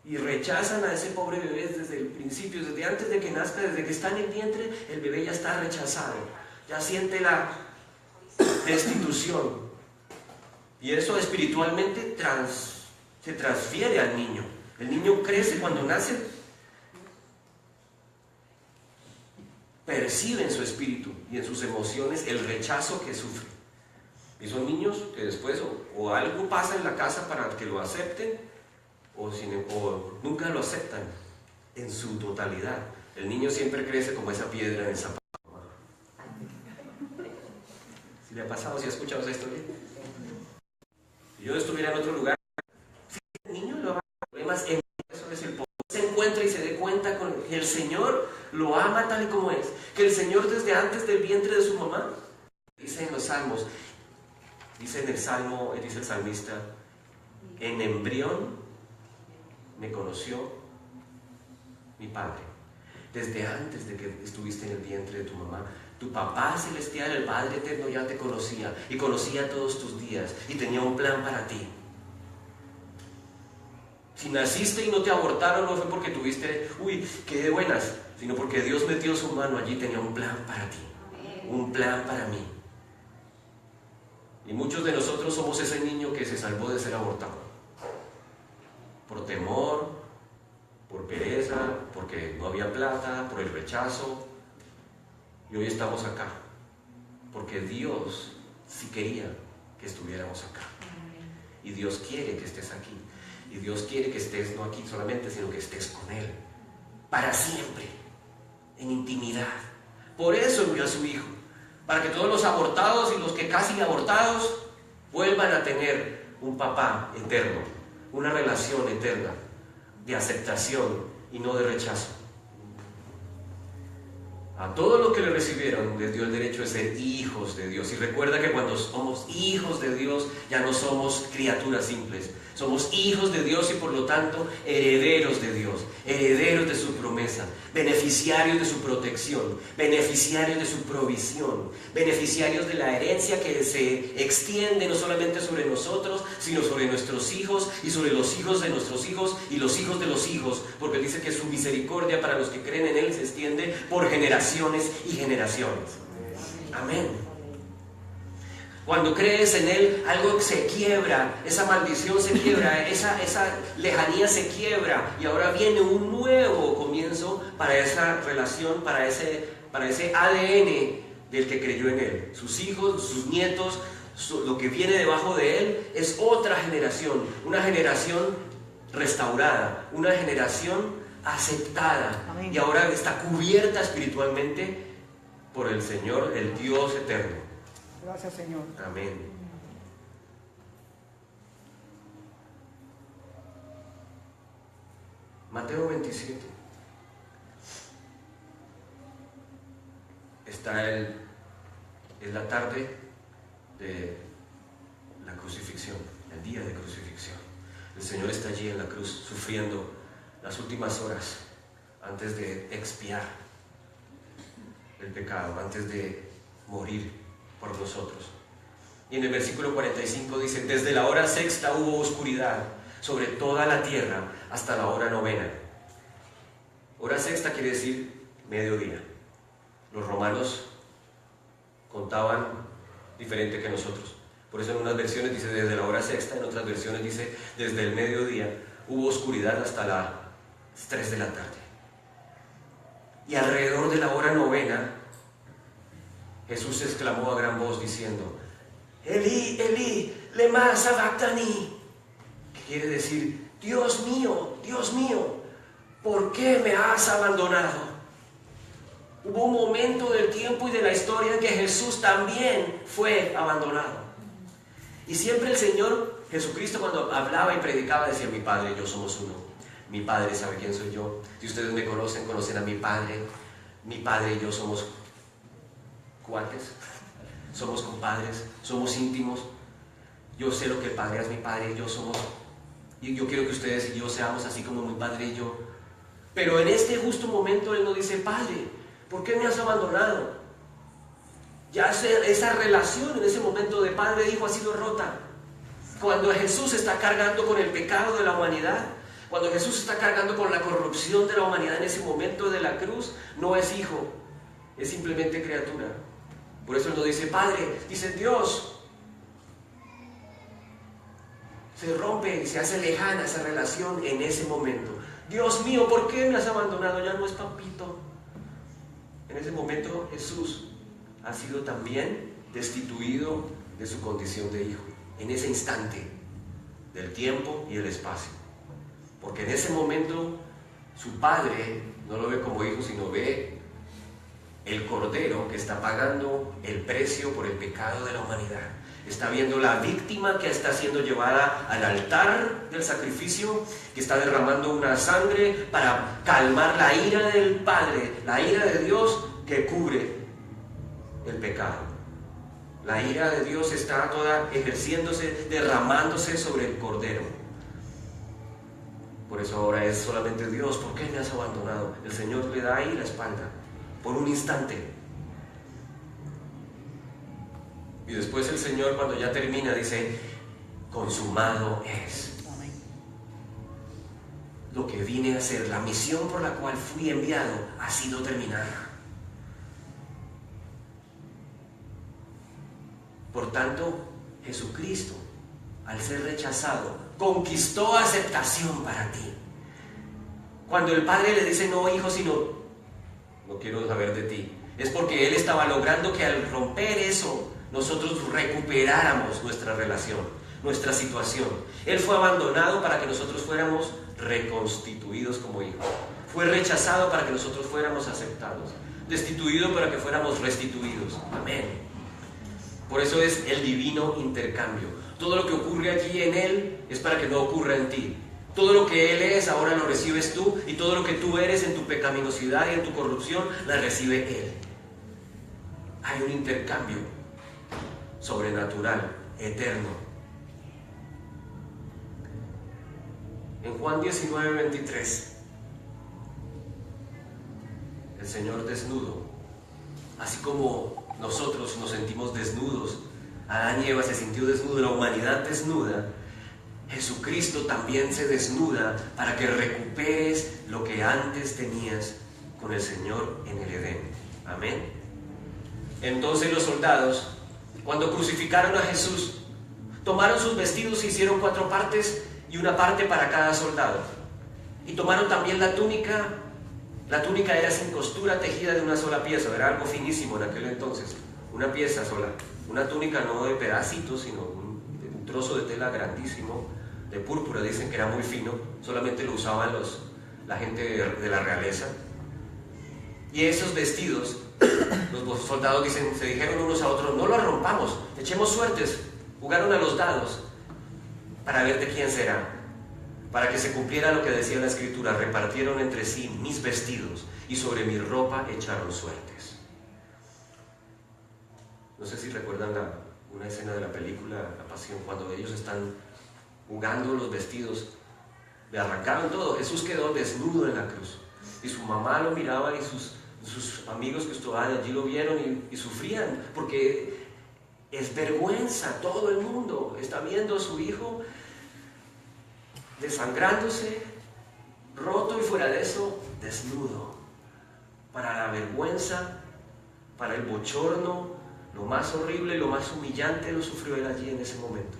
[SPEAKER 2] Y rechazan a ese pobre bebé desde el principio, desde antes de que nazca, desde que está en el vientre, el bebé ya está rechazado, ya siente la destitución. Y eso espiritualmente se transfiere al niño. El niño crece, cuando nace, percibe en su espíritu y en sus emociones el rechazo que sufre. Y son niños que después o algo pasa en la casa para que lo acepten, o nunca lo aceptan en su totalidad. El niño siempre crece como esa piedra en el zapato. ¿Si le ha pasado? ¿Si ha escuchado esa historia? Si yo estuviera en otro lugar, si el niño lo va a problemas, eso es el poder. Se encuentra y se dé cuenta que el Señor lo ama tal y como es, que el Señor desde antes del vientre de su mamá, dice en los salmos, dice el salmista: en embrión me conoció mi Padre. Desde antes de que estuviste en el vientre de tu mamá, tu papá celestial, el Padre eterno, ya te conocía y conocía todos tus días y tenía un plan para ti. Si naciste y no te abortaron, no fue porque tuviste, qué de buenas, sino porque Dios metió su mano allí, tenía un plan para ti, un plan para mí. Y muchos de nosotros somos ese niño que se salvó de ser abortado. Por temor, por pereza, porque no había plata, por el rechazo. Y hoy estamos acá, porque Dios sí quería que estuviéramos acá. Y Dios quiere que estés aquí. Y Dios quiere que estés no aquí solamente, sino que estés con Él, para siempre, en intimidad. Por eso envió a su Hijo, para que todos los abortados y los que casi abortados vuelvan a tener un papá eterno, una relación eterna de aceptación y no de rechazo. A todos los que le recibieron les dio el derecho de ser hijos de Dios. Y recuerda que cuando somos hijos de Dios ya no somos criaturas simples. Somos hijos de Dios y por lo tanto herederos de Dios, herederos de su promesa, beneficiarios de su protección, beneficiarios de su provisión, beneficiarios de la herencia que se extiende no solamente sobre nosotros, sino sobre nuestros hijos y sobre los hijos de nuestros hijos y los hijos de los hijos, porque dice que su misericordia para los que creen en Él se extiende por generaciones y generaciones. Amén. Cuando crees en Él, algo se quiebra, esa maldición se quiebra, esa lejanía se quiebra, y ahora viene un nuevo comienzo para esa relación, para ese ADN del que creyó en Él. Sus hijos, sus nietos, lo que viene debajo de Él es otra generación, una generación restaurada, una generación aceptada. Amén. Y ahora está cubierta espiritualmente por el Señor, el Dios eterno.
[SPEAKER 3] Gracias, Señor.
[SPEAKER 2] Amén. Mateo 27. Es la tarde de la crucifixión, el día de crucifixión. El Señor está allí en la cruz sufriendo las últimas horas antes de expiar. el pecado antes de morir por nosotros. Y en el versículo 45 dice: desde la hora sexta hubo oscuridad sobre toda la tierra hasta la hora novena. Hora sexta quiere decir mediodía. Los romanos contaban diferente que nosotros. Por eso en unas versiones dice desde la hora sexta, en otras versiones dice desde el mediodía hubo oscuridad hasta las 3 de la tarde. Y alrededor de la hora novena, Jesús exclamó a gran voz diciendo: Elí, Elí, lema sabactani, que quiere decir: Dios mío, ¿por qué me has abandonado? Hubo un momento del tiempo y de la historia en que Jesús también fue abandonado. Y siempre el Señor Jesucristo, cuando hablaba y predicaba, decía: mi Padre y yo somos uno. Mi Padre sabe quién soy yo. Si ustedes me conocen, conocen a mi Padre. Mi Padre y yo somos cuates, somos compadres, somos íntimos. Yo sé lo que el Padre es mi Padre y yo somos. Y yo quiero que ustedes y yo seamos así como mi Padre y yo. Pero en este justo momento Él nos dice: Padre, ¿por qué me has abandonado? Ya esa relación en ese momento de padre e hijo ha sido rota. Cuando Jesús está cargando con el pecado de la humanidad, cuando Jesús está cargando con la corrupción de la humanidad en ese momento de la cruz, no es hijo, es simplemente criatura. Por eso Él nos dice Padre, dice Dios. Se rompe y se hace lejana esa relación en ese momento. Dios mío, ¿por qué me has abandonado? Ya no es papito. En ese momento Jesús ha sido también destituido de su condición de hijo. En ese instante del tiempo y el espacio. Porque en ese momento su padre no lo ve como hijo, sino ve el cordero que está pagando el precio por el pecado de la humanidad. Está viendo la víctima que está siendo llevada al altar del sacrificio, que está derramando una sangre para calmar la ira del Padre, la ira de Dios que cubre el pecado. La ira de Dios está toda ejerciéndose, derramándose sobre el cordero. Por eso ahora es solamente Dios. ¿Por qué me has abandonado? El Señor le da ahí la espalda por un instante. Y después el Señor, cuando ya termina, dice: consumado es. Lo que vine a hacer, la misión por la cual fui enviado, ha sido terminada. Por tanto, Jesucristo, al ser rechazado, conquistó aceptación para ti. Cuando el Padre le dice: no, hijo, sino no quiero saber de ti, es porque Él estaba logrando que al romper eso, nosotros recuperáramos nuestra relación, nuestra situación. Él fue abandonado para que nosotros fuéramos reconstituidos como hijos. Fue rechazado para que nosotros fuéramos aceptados. Destituido para que fuéramos restituidos. Amén. Por eso es el divino intercambio. Todo lo que ocurre allí en Él es para que no ocurra en ti. Todo lo que Él es, ahora lo recibes tú, y todo lo que tú eres en tu pecaminosidad y en tu corrupción, la recibe Él. Hay un intercambio sobrenatural, eterno. En Juan 19:23, el Señor desnudo, así como nosotros nos sentimos desnudos, Adán y Eva se sintió desnudo, la humanidad desnuda, Jesucristo también se desnuda para que recuperes lo que antes tenías con el Señor en el Edén. Amén. Entonces los soldados, cuando crucificaron a Jesús, tomaron sus vestidos y hicieron 4 partes y una parte para cada soldado. Y tomaron también la túnica. La túnica era sin costura, tejida de una sola pieza, era algo finísimo en aquel entonces, una pieza sola, una túnica no de pedacitos, sino un trozo de tela grandísimo, de púrpura, dicen que era muy fino, solamente lo usaban la gente de la realeza. Y esos vestidos, los soldados se dijeron unos a otros: no los rompamos, echemos suertes. Jugaron a los dados para ver de quién será. Para que se cumpliera lo que decía la Escritura: repartieron entre sí mis vestidos y sobre mi ropa echaron suertes. No sé si recuerdan una escena de la película La Pasión, cuando ellos están jugando los vestidos, le arrancaron todo. Jesús quedó desnudo en la cruz y su mamá lo miraba y sus sus amigos que estaban allí lo vieron y sufrían, porque es vergüenza. Todo el mundo está viendo a su hijo desangrándose, roto, y fuera de eso, desnudo. Para la vergüenza, para el bochorno, lo más horrible, lo más humillante lo sufrió él allí en ese momento.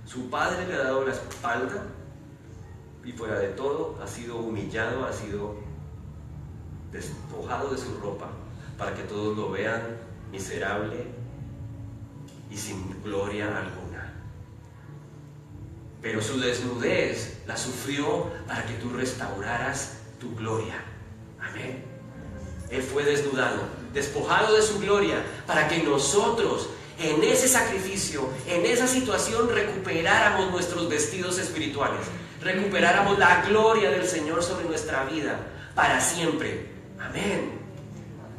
[SPEAKER 2] Su padre le ha dado la espalda y fuera de todo ha sido humillado, ha sido despojado de su ropa para que todos lo vean miserable y sin gloria alguna. Pero su desnudez la sufrió para que tú restauraras tu gloria. Amén. Él fue desnudado, despojado de su gloria, para que nosotros en ese sacrificio, en esa situación, recuperáramos nuestros vestidos espirituales, recuperáramos la gloria del Señor sobre nuestra vida para siempre. Amén.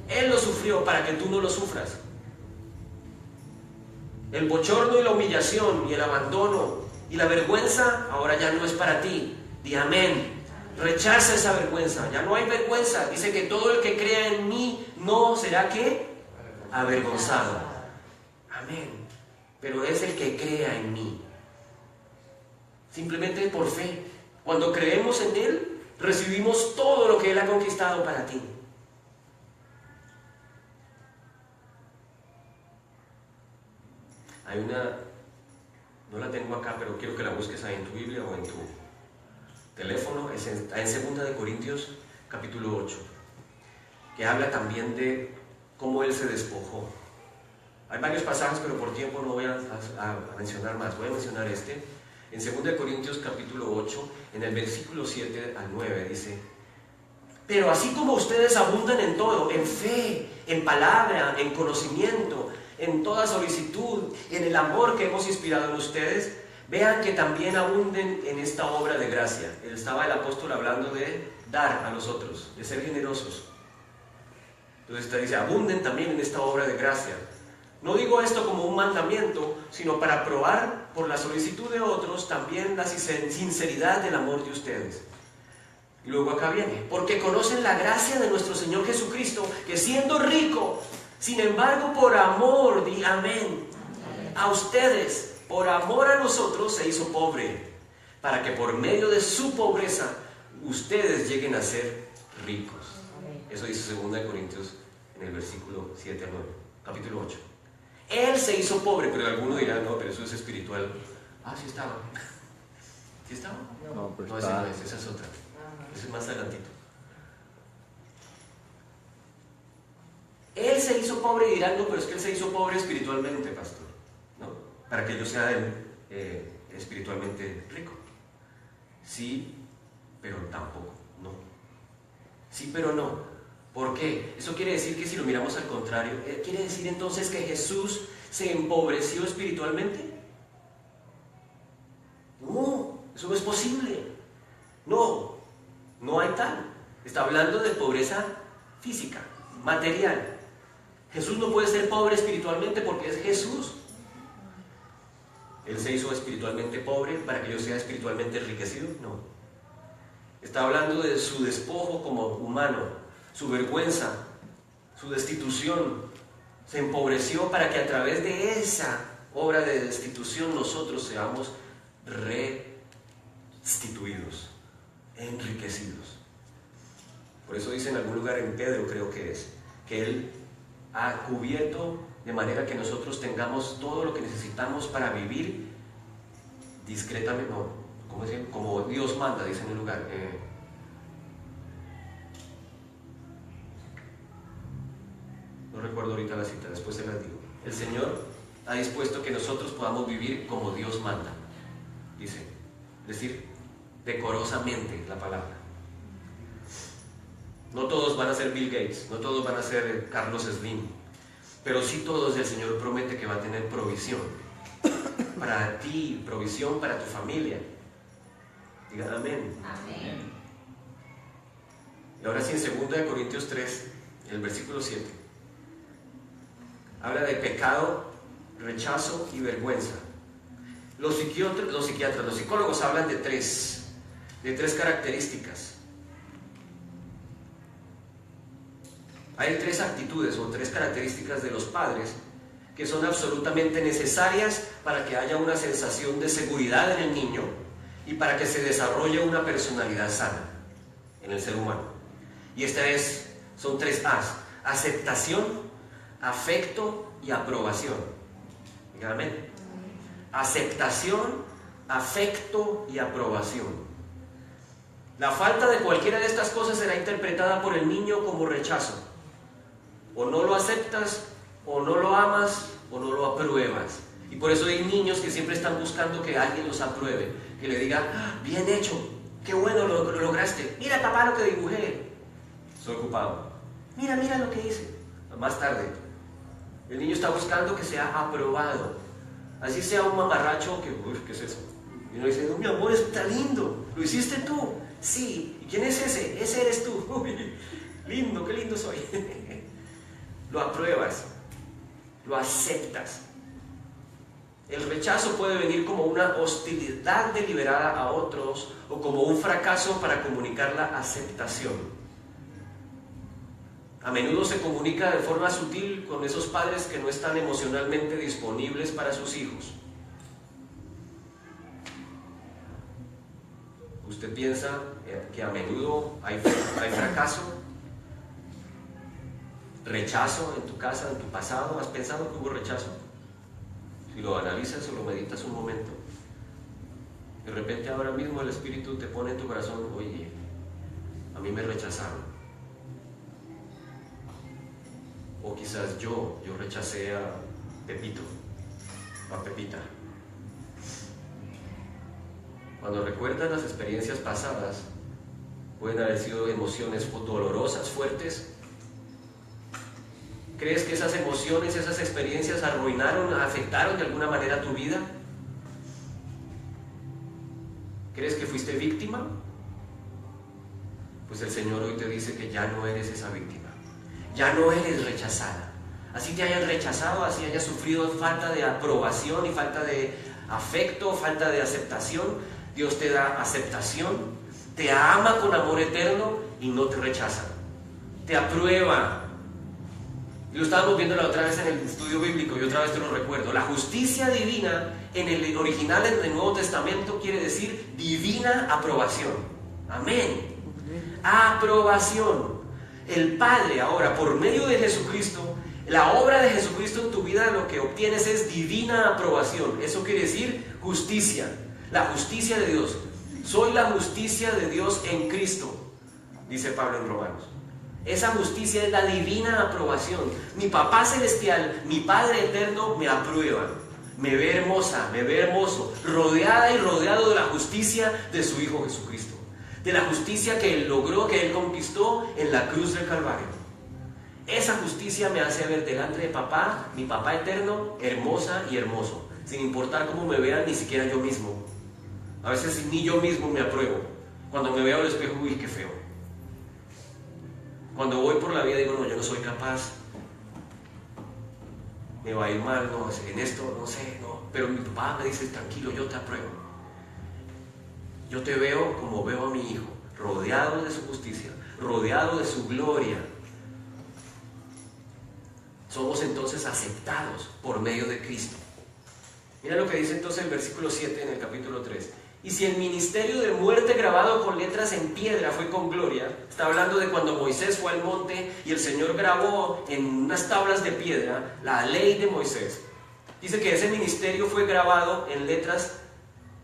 [SPEAKER 2] Él lo sufrió para que tú no lo sufras. El bochorno y la humillación y el abandono y la vergüenza ahora ya no es para ti. Di amén. Rechaza esa vergüenza. Ya no hay vergüenza. Dice que todo el que crea en mí no será ¿qué? Avergonzado. Amén. Pero es el que crea en mí. Simplemente por fe. Cuando creemos en Él, recibimos todo lo que Él ha conquistado para ti. Hay una, no la tengo acá, pero quiero que la busques ahí en tu Biblia o en tu teléfono. Está en 2 de Corintios capítulo 8, que habla también de cómo Él se despojó. Hay varios pasajes, pero por tiempo no voy a mencionar más. Voy a mencionar este. En 2 de Corintios capítulo 8, en el versículo 7 al 9, dice: pero así como ustedes abundan en todo, en fe, en palabra, en conocimiento, en toda solicitud, en el amor que hemos inspirado en ustedes, vean que también abunden en esta obra de gracia. Estaba el apóstol hablando de dar a los otros, de ser generosos. Entonces dice, abunden también en esta obra de gracia. No digo esto como un mandamiento, sino para probar por la solicitud de otros también la sinceridad del amor de ustedes. Y luego acá viene, porque conocen la gracia de nuestro Señor Jesucristo, que siendo rico, sin embargo por amor, di amén, a ustedes, por amor a nosotros se hizo pobre, para que por medio de su pobreza ustedes lleguen a ser ricos. Eso dice 2 de Corintios en el versículo 7 al 9, capítulo 8. Él se hizo pobre, pero alguno dirá, no, pero eso es espiritual. Ah, sí estaba. ¿Sí estaba?
[SPEAKER 3] No, pues
[SPEAKER 2] no, esa no es, esa es otra. Esa es más adelantito. Él se hizo pobre y dirán, no, pero es que Él se hizo pobre espiritualmente, pastor, ¿no? Para que yo sea espiritualmente rico. Sí, pero tampoco, no. Sí, pero no. ¿Por qué? Eso quiere decir que si lo miramos al contrario, ¿quiere decir entonces que Jesús se empobreció espiritualmente? No, eso no es posible. No, no hay tal. Está hablando de pobreza física, material. Jesús no puede ser pobre espiritualmente porque es Jesús. Él se hizo espiritualmente pobre para que yo sea espiritualmente enriquecido. No. Está hablando de su despojo como humano, su vergüenza, su destitución. Se empobreció para que a través de esa obra de destitución nosotros seamos restituidos, enriquecidos. Por eso dice en algún lugar en Pedro, creo que es, que Él ha cubierto de manera que nosotros tengamos todo lo que necesitamos para vivir discretamente, no, ¿cómo decir? Como Dios manda, dice en el lugar. No recuerdo ahorita la cita, después se las digo. El Señor ha dispuesto que nosotros podamos vivir como Dios manda, dice, es decir, decorosamente la palabra. No todos van a ser Bill Gates, no todos van a ser Carlos Slim, pero sí todos el Señor promete que va a tener provisión para ti, provisión para tu familia. Digan amén.
[SPEAKER 1] Amén.
[SPEAKER 2] Y ahora sí, en 2 de Corintios 3, el versículo 7, habla de pecado, rechazo y vergüenza. Los psicólogos hablan de tres características. Hay tres actitudes o tres características de los padres que son absolutamente necesarias para que haya una sensación de seguridad en el niño y para que se desarrolle una personalidad sana en el ser humano. Y son tres A's: aceptación, afecto y aprobación. Digan amén. Aceptación, afecto y aprobación. La falta de cualquiera de estas cosas será interpretada por el niño como rechazo. O no lo aceptas, o no lo amas, o no lo apruebas. Y por eso hay niños que siempre están buscando que alguien los apruebe, que le diga: ¡Ah, bien hecho! ¡Qué bueno lo lograste! ¡Mira, papá, lo que dibujé! Estoy ocupado. Mira lo que hice. Más tarde. El niño está buscando que sea aprobado. Así sea un mamarracho que, ¿qué es eso? Y uno dice: mi amor, está lindo. ¿Lo hiciste tú? Sí. ¿Y quién es ese? Ese eres tú. Uy, lindo, qué lindo soy. Lo apruebas, lo aceptas. El rechazo puede venir como una hostilidad deliberada a otros o como un fracaso para comunicar la aceptación. A menudo se comunica de forma sutil con esos padres que no están emocionalmente disponibles para sus hijos. ¿Usted piensa que a menudo hay fracaso? ¿Rechazo en tu casa, en tu pasado? ¿Has pensado que hubo rechazo? Si lo analizas o lo meditas un momento, de repente ahora mismo el Espíritu te pone en tu corazón: oye, a mí me rechazaron. O quizás yo rechacé a Pepito, a Pepita. Cuando recuerdas las experiencias pasadas, pueden haber sido emociones dolorosas, fuertes. ¿Crees que esas emociones, esas experiencias afectaron de alguna manera tu vida? ¿Crees que fuiste víctima? Pues el Señor hoy te dice que ya no eres esa víctima. Ya no eres rechazada. Así te hayan rechazado, así hayas sufrido falta de aprobación y falta de afecto, falta de aceptación, Dios te da aceptación, te ama con amor eterno y no te rechaza. Te aprueba. Y lo estábamos viendo la otra vez en el estudio bíblico y otra vez te lo recuerdo. La justicia divina en el original en el Nuevo Testamento quiere decir divina aprobación. Amén. Aprobación. El Padre ahora, por medio de Jesucristo, la obra de Jesucristo en tu vida, lo que obtienes es divina aprobación. Eso quiere decir justicia. La justicia de Dios. Soy la justicia de Dios en Cristo, dice Pablo en Romanos. Esa justicia es la divina aprobación. Mi Papá Celestial, mi Padre Eterno me aprueba. Me ve hermosa, me ve hermoso, rodeada y rodeado de la justicia de su Hijo Jesucristo. De la justicia que Él logró, que Él conquistó en la cruz del Calvario. Esa justicia me hace ver delante de Papá, mi Papá Eterno, hermosa y hermoso. Sin importar cómo me vean, ni siquiera yo mismo. A veces ni yo mismo me apruebo. Cuando me veo al espejo, uy, qué feo. Cuando voy por la vida digo: no, yo no soy capaz, me va a ir mal, no, en esto, no sé, no. Pero mi papá me dice: tranquilo, yo te apruebo. Yo te veo como veo a mi hijo, rodeado de su justicia, rodeado de su gloria. Somos entonces aceptados por medio de Cristo. Mira lo que dice entonces el versículo 7 en el capítulo 3. Y si el ministerio de muerte grabado con letras en piedra fue con gloria, está hablando de cuando Moisés fue al monte y el Señor grabó en unas tablas de piedra la ley de Moisés. Dice que ese ministerio fue grabado en letras,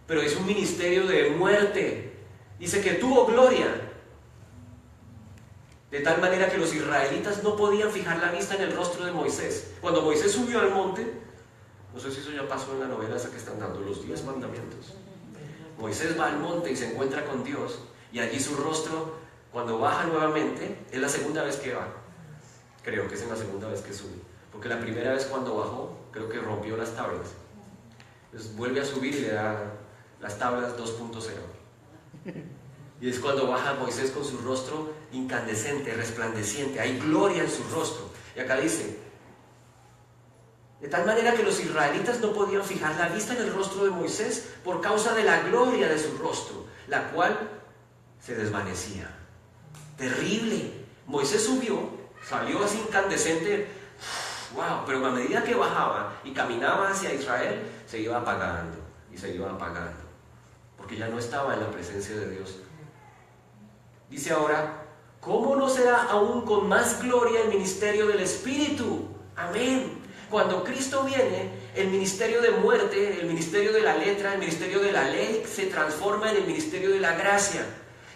[SPEAKER 2] pero es un ministerio de muerte. Dice que tuvo gloria, de tal manera que los israelitas no podían fijar la vista en el rostro de Moisés. Cuando Moisés subió al monte, no sé si eso ya pasó en la novela esa que están dando, los 10 mandamientos. Moisés va al monte y se encuentra con Dios, y allí su rostro, cuando baja nuevamente, es la segunda vez que va. Creo que es en la segunda vez que sube, porque la primera vez cuando bajó, creo que rompió las tablas. Entonces vuelve a subir y le da las tablas 2.0. Y es cuando baja Moisés con su rostro incandescente, resplandeciente, hay gloria en su rostro. Y acá dice: de tal manera que los israelitas no podían fijar la vista en el rostro de Moisés por causa de la gloria de su rostro, la cual se desvanecía. Terrible. Moisés subió Salió así incandescente, wow, pero a medida que bajaba y caminaba hacia Israel, se iba apagando y se iba apagando, porque ya no estaba en la presencia de Dios. Dice ahora, ¿cómo no será aún con más gloria el ministerio del Espíritu? Amén. Cuando Cristo viene, el ministerio de muerte, el ministerio de la letra, el ministerio de la ley se transforma en el ministerio de la gracia.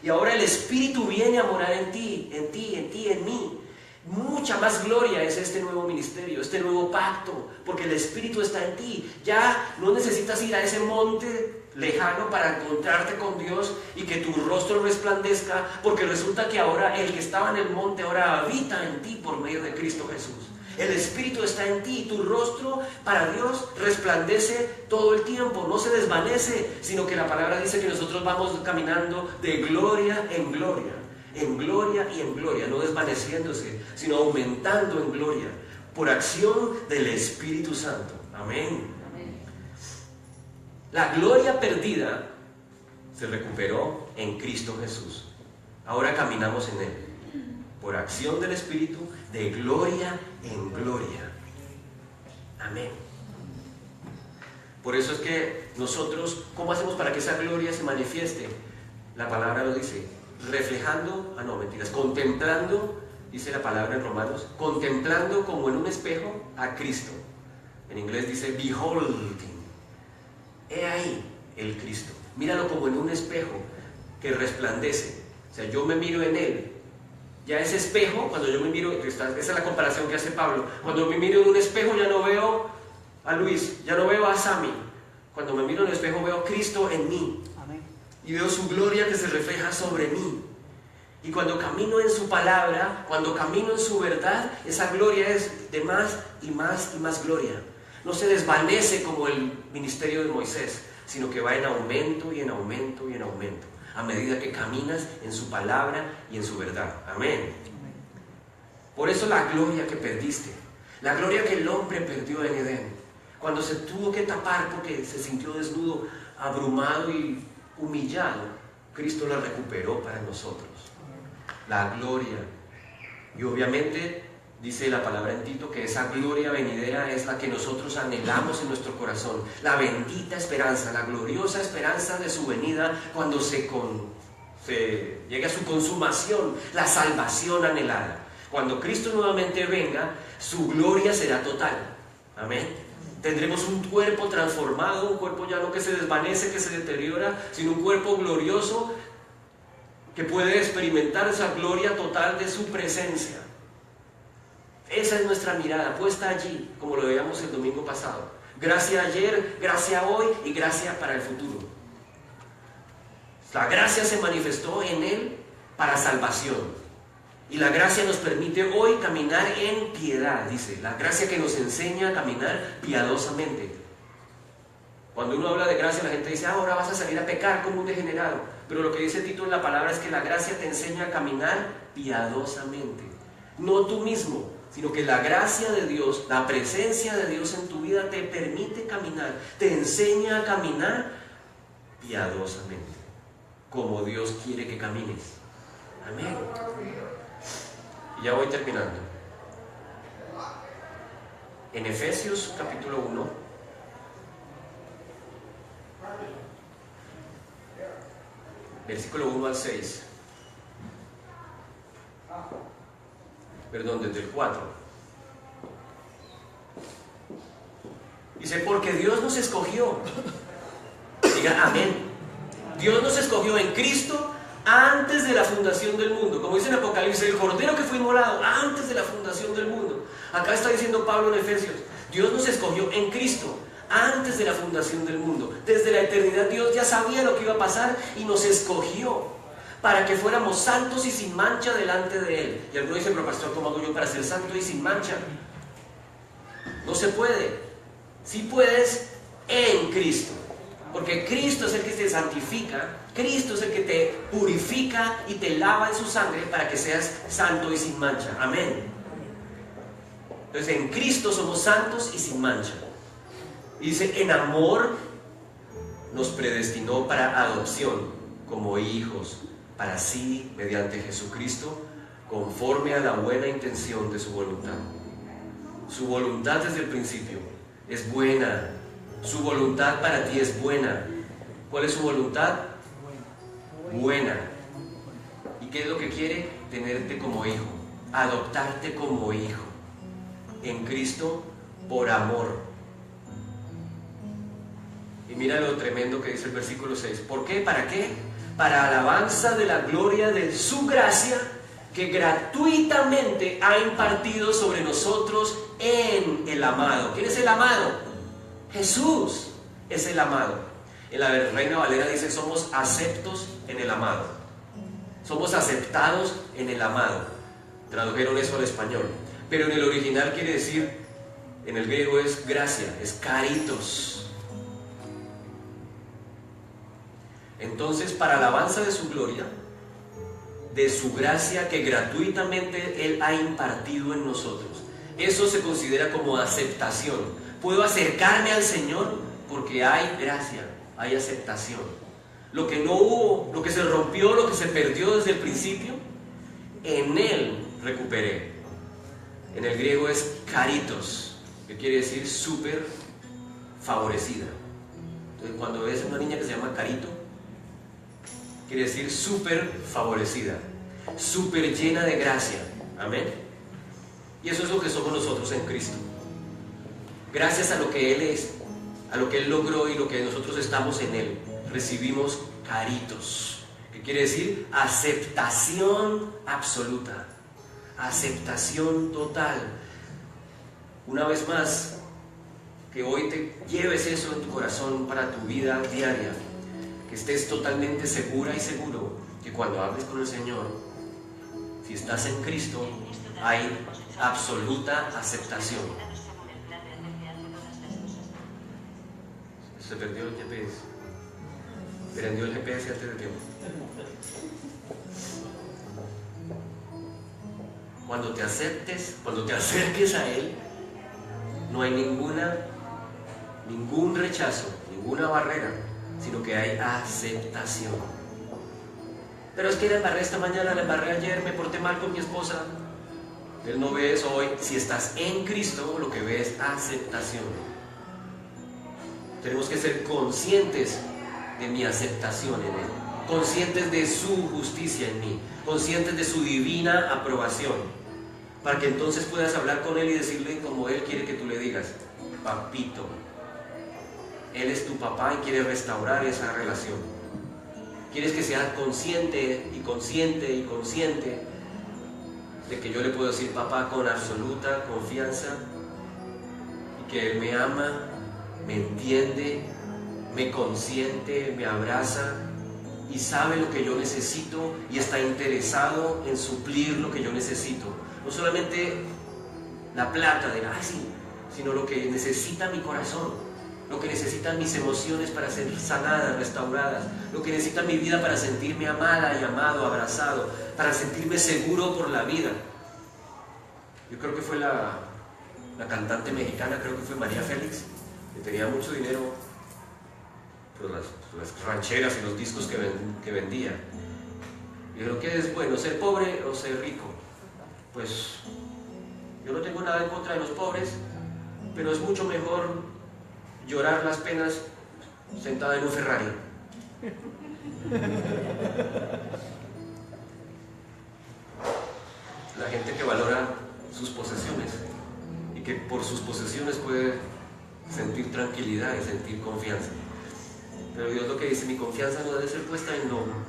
[SPEAKER 2] Y ahora el Espíritu viene a morar en ti, en mí. Mucha más gloria es este nuevo ministerio, este nuevo pacto, porque el Espíritu está en ti. Ya no necesitas ir a ese monte lejano para encontrarte con Dios y que tu rostro resplandezca, porque resulta que ahora el que estaba en el monte ahora habita en ti por medio de Cristo Jesús. El Espíritu está en ti, tu rostro para Dios resplandece todo el tiempo, no se desvanece, sino que la palabra dice que nosotros vamos caminando de gloria en gloria y en gloria, no desvaneciéndose, sino aumentando en gloria, por acción del Espíritu Santo. Amén. La gloria perdida se recuperó en Cristo Jesús. Ahora caminamos en Él, por acción del Espíritu, de gloria en gloria. Amén. Por eso es que nosotros, ¿cómo hacemos para que esa gloria se manifieste? La palabra lo dice, reflejando, contemplando, dice la palabra en Romanos, contemplando como en un espejo a Cristo. En inglés dice beholding. He ahí el Cristo. Míralo como en un espejo que resplandece. O sea, yo me miro en Él. Ya ese espejo, cuando yo me miro, esa es la comparación que hace Pablo. Cuando me miro en un espejo ya no veo a Luis, ya no veo a Sammy. Cuando me miro en el espejo veo a Cristo en mí. Amén. Y veo su gloria que se refleja sobre mí. Y cuando camino en su palabra, cuando camino en su verdad, esa gloria es de más y más y más gloria. No se desvanece como el ministerio de Moisés, sino que va en aumento y en aumento y en aumento, a medida que caminas en su palabra y en su verdad. Amén. Por eso la gloria que perdiste, la gloria que el hombre perdió en Edén, cuando se tuvo que tapar porque se sintió desnudo, abrumado y humillado, Cristo la recuperó para nosotros. La gloria. Y obviamente dice la palabra en Tito que esa gloria venidera es la que nosotros anhelamos en nuestro corazón. La bendita esperanza, la gloriosa esperanza de su venida cuando se llegue a su consumación, la salvación anhelada. Cuando Cristo nuevamente venga, su gloria será total. Amén. Tendremos un cuerpo transformado, un cuerpo ya no que se desvanece, que se deteriora, sino un cuerpo glorioso que puede experimentar esa gloria total de su presencia. Esa es nuestra mirada, puesta allí, como lo veíamos el domingo pasado. Gracia ayer, gracia hoy y gracia para el futuro. La gracia se manifestó en Él para salvación. Y la gracia nos permite hoy caminar en piedad, dice. La gracia que nos enseña a caminar piadosamente. Cuando uno habla de gracia, la gente dice, ahora vas a salir a pecar como un degenerado. Pero lo que dice Tito en la palabra es que la gracia te enseña a caminar piadosamente. No tú mismo, sino que la gracia de Dios, la presencia de Dios en tu vida te permite caminar, te enseña a caminar piadosamente, como Dios quiere que camines. Amén. Y ya voy terminando. En Efesios capítulo 1, versículo 1 al 6. Perdón, desde el 4. Dice, porque Dios nos escogió. Diga amén. Dios nos escogió en Cristo antes de la fundación del mundo. Como dice en Apocalipsis, el cordero que fue inmolado antes de la fundación del mundo. Acá está diciendo Pablo en Efesios, Dios nos escogió en Cristo antes de la fundación del mundo. Desde la eternidad Dios ya sabía lo que iba a pasar y nos escogió para que fuéramos santos y sin mancha delante de Él. Y algunos dicen, pero pastor, ¿cómo hago yo para ser santo y sin mancha? No se puede. Sí puedes en Cristo, porque Cristo es el que te santifica, Cristo es el que te purifica y te lava en su sangre para que seas santo y sin mancha. Amén. Entonces en Cristo somos santos y sin mancha. Y dice, en amor nos predestinó para adopción como hijos para sí mediante Jesucristo, conforme a la buena intención de su voluntad. Su voluntad desde el principio es buena. Su voluntad para ti es buena. ¿Cuál es su voluntad? Buena. ¿Y qué es lo que quiere? Tenerte como hijo, adoptarte como hijo en Cristo por amor. Y mira lo tremendo que dice el versículo 6. ¿Por qué? ¿Para qué? Para alabanza de la gloria de su gracia que gratuitamente ha impartido sobre nosotros en el amado. ¿Quién es el amado? Jesús es el amado. En la Reina Valera dice: somos aceptos en el amado. Somos aceptados en el amado. Tradujeron eso al español. Pero en el original quiere decir, en el griego es gracia, es caritos. Entonces, para alabanza de su gloria, de su gracia que gratuitamente Él ha impartido en nosotros. Eso se considera como aceptación. Puedo acercarme al Señor porque hay gracia, hay aceptación. Lo que no hubo, lo que se rompió, lo que se perdió desde el principio, en Él recuperé. En el griego es caritos, que quiere decir súper favorecida. Entonces, cuando ves a una niña que se llama Carito, quiere decir súper favorecida, súper llena de gracia. Amén. Y eso es lo que somos nosotros en Cristo. Gracias a lo que Él es, a lo que Él logró y lo que nosotros estamos en Él, recibimos caritos, que quiere decir aceptación absoluta, aceptación total. Una vez más, que hoy te lleves eso en tu corazón para tu vida diaria, que estés totalmente segura y seguro que cuando hables con el Señor, si estás en Cristo, hay absoluta aceptación. Se perdió el GPS. Prendió el GPS antes de tiempo. Cuando te acerques a Él, no hay ningún rechazo, ninguna barrera, sino que hay aceptación. Pero es que la embarré esta mañana, la embarré ayer, me porté mal con mi esposa. Él no ve eso hoy. Si estás en Cristo, lo que ve es aceptación. Tenemos que ser conscientes de mi aceptación en Él, conscientes de su justicia en mí, conscientes de su divina aprobación, para que entonces puedas hablar con Él y decirle como Él quiere que tú le digas: papito. Él es tu papá y quiere restaurar esa relación. Quieres que seas consciente y consciente y consciente de que yo le puedo decir papá con absoluta confianza, y que Él me ama, me entiende, me consiente, me abraza y sabe lo que yo necesito y está interesado en suplir lo que yo necesito. No solamente la plata de sino lo que necesita mi corazón, lo que necesitan mis emociones para ser sanadas, restauradas, lo que necesita mi vida para sentirme amada y amado, abrazado, para sentirme seguro por la vida. Yo creo que fue la cantante mexicana, creo que fue María Félix, que tenía mucho dinero por las rancheras y los discos que vendía. Y creo que es bueno, ser pobre o ser rico. Pues yo no tengo nada en contra de los pobres, pero es mucho mejor llorar las penas sentada en un Ferrari. La gente que valora sus posesiones y que por sus posesiones puede sentir tranquilidad y sentir confianza. Pero Dios lo que dice: mi confianza no debe ser puesta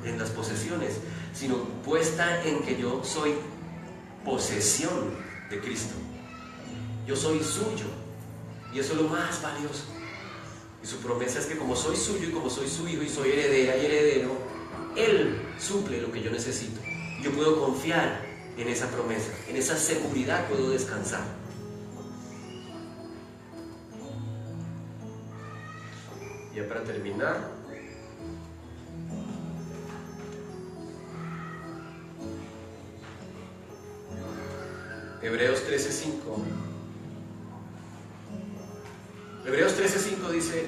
[SPEAKER 2] en las posesiones, sino puesta en que yo soy posesión de Cristo. Yo soy suyo, y eso es lo más valioso. Y su promesa es que como soy suyo y como soy su hijo y soy heredera y heredero, Él suple lo que yo necesito. Yo puedo confiar en esa promesa, en esa seguridad puedo descansar. Ya para terminar, Hebreos 13:5. Hebreos 13:5 dice: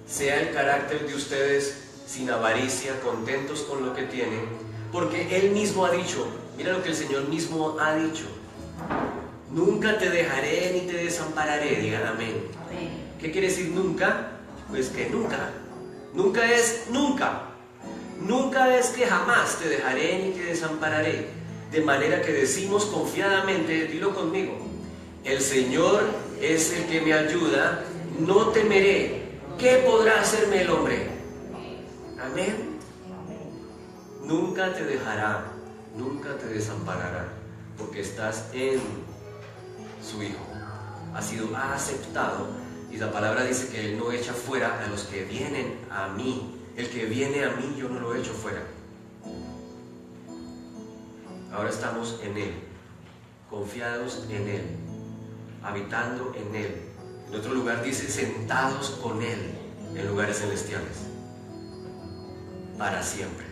[SPEAKER 2] sea el carácter de ustedes sin avaricia, contentos con lo que tienen, Porque Él mismo ha dicho, mira lo que el Señor mismo ha dicho: nunca te dejaré ni te desampararé. Digan amén. ¿Qué quiere decir nunca? Pues que nunca. Nunca es nunca. Nunca es que jamás te dejaré ni te desampararé. De manera que decimos confiadamente, dilo conmigo: el Señor es el que me ayuda, no temeré. ¿Qué podrá hacerme el hombre? Amén. Nunca te dejará, nunca te desamparará, porque estás en su Hijo. Has sido aceptado, y la palabra dice que Él no echa fuera a los que vienen a mí. El que viene a mí, yo no lo echo fuera. Ahora estamos en Él, confiados en Él, habitando en Él. En otro lugar dice sentados con Él en lugares celestiales, para siempre.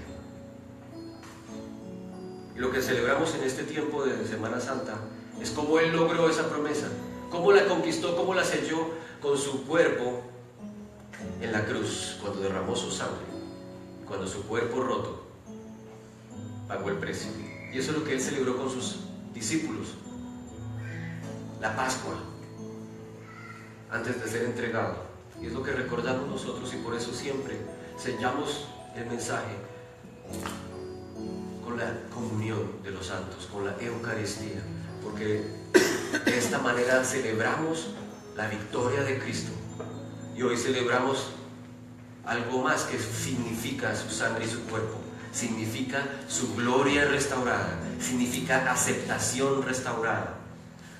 [SPEAKER 2] Y lo que celebramos en este tiempo de Semana Santa es cómo Él logró esa promesa, cómo la conquistó, cómo la selló con su cuerpo en la cruz, cuando derramó su sangre, cuando su cuerpo roto pagó el precio. Y eso es lo que Él celebró con sus discípulos, la Pascua, antes de ser entregado. Y es lo que recordamos nosotros, y por eso siempre sellamos el mensaje con la comunión de los santos, con la Eucaristía, porque de esta manera celebramos la victoria de Cristo. Y hoy celebramos algo más que significa su sangre y su cuerpo. Significa su gloria restaurada, significa aceptación restaurada,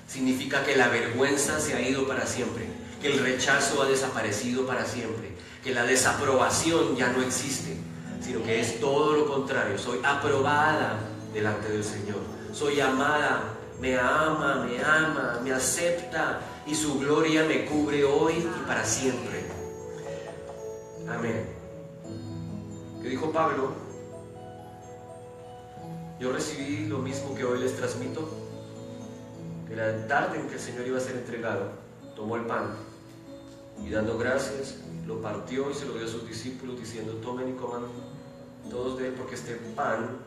[SPEAKER 2] significa que la vergüenza se ha ido para siempre, que el rechazo ha desaparecido para siempre, que la desaprobación ya no existe, sino que es todo lo contrario. Soy aprobada delante del Señor, soy amada, me ama, me acepta, y su gloria me cubre hoy y para siempre. Amén. ¿Qué dijo Pablo? Yo recibí lo mismo que hoy les transmito, que la tarde en que el Señor iba a ser entregado, tomó el pan y dando gracias, lo partió y se lo dio a sus discípulos diciendo: tomen y coman todos de él, porque este pan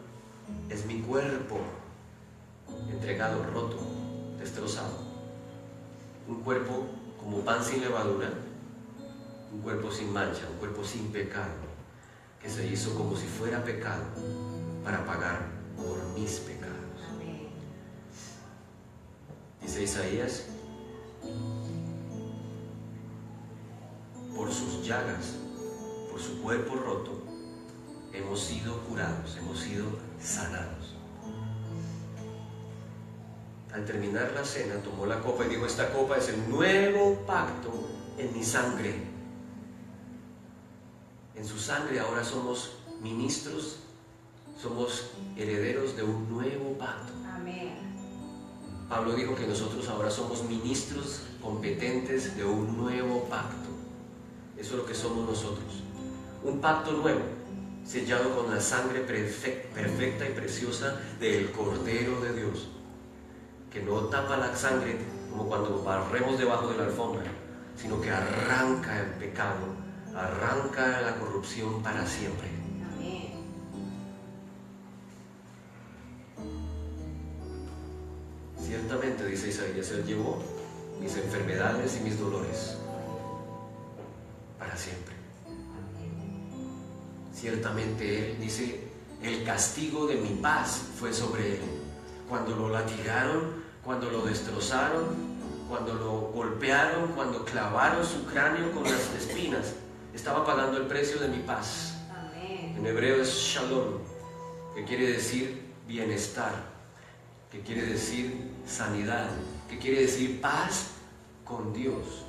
[SPEAKER 2] es mi cuerpo entregado, roto, destrozado. Un cuerpo como pan sin levadura, un cuerpo sin mancha, un cuerpo sin pecado, que se hizo como si fuera pecado para pagar por mis pecados. Dice Isaías: por sus llagas, por su cuerpo roto, hemos sido curados, hemos sido sanados. Al terminar la cena, tomó la copa y dijo: esta copa es el nuevo pacto en mi sangre. En su sangre ahora somos ministros, somos herederos de un nuevo pacto.
[SPEAKER 3] Amén.
[SPEAKER 2] Pablo dijo que nosotros ahora somos ministros competentes de un nuevo pacto. Eso es lo que somos nosotros. Un pacto nuevo, sellado con la sangre perfecta y preciosa del Cordero de Dios, que no tapa la sangre como cuando barremos debajo de la alfombra, sino que arranca el pecado, arranca la corrupción para siempre.
[SPEAKER 3] Amén.
[SPEAKER 2] Ciertamente, dice Isaías, Él llevó mis enfermedades y mis dolores para siempre. Ciertamente Él, dice, el castigo de mi paz fue sobre Él. Cuando lo latigaron, cuando lo destrozaron, cuando lo golpearon, cuando clavaron su cráneo con las espinas, estaba pagando el precio de mi paz.
[SPEAKER 3] Amén.
[SPEAKER 2] En hebreo es shalom, que quiere decir bienestar, que quiere decir sanidad, que quiere decir paz con Dios.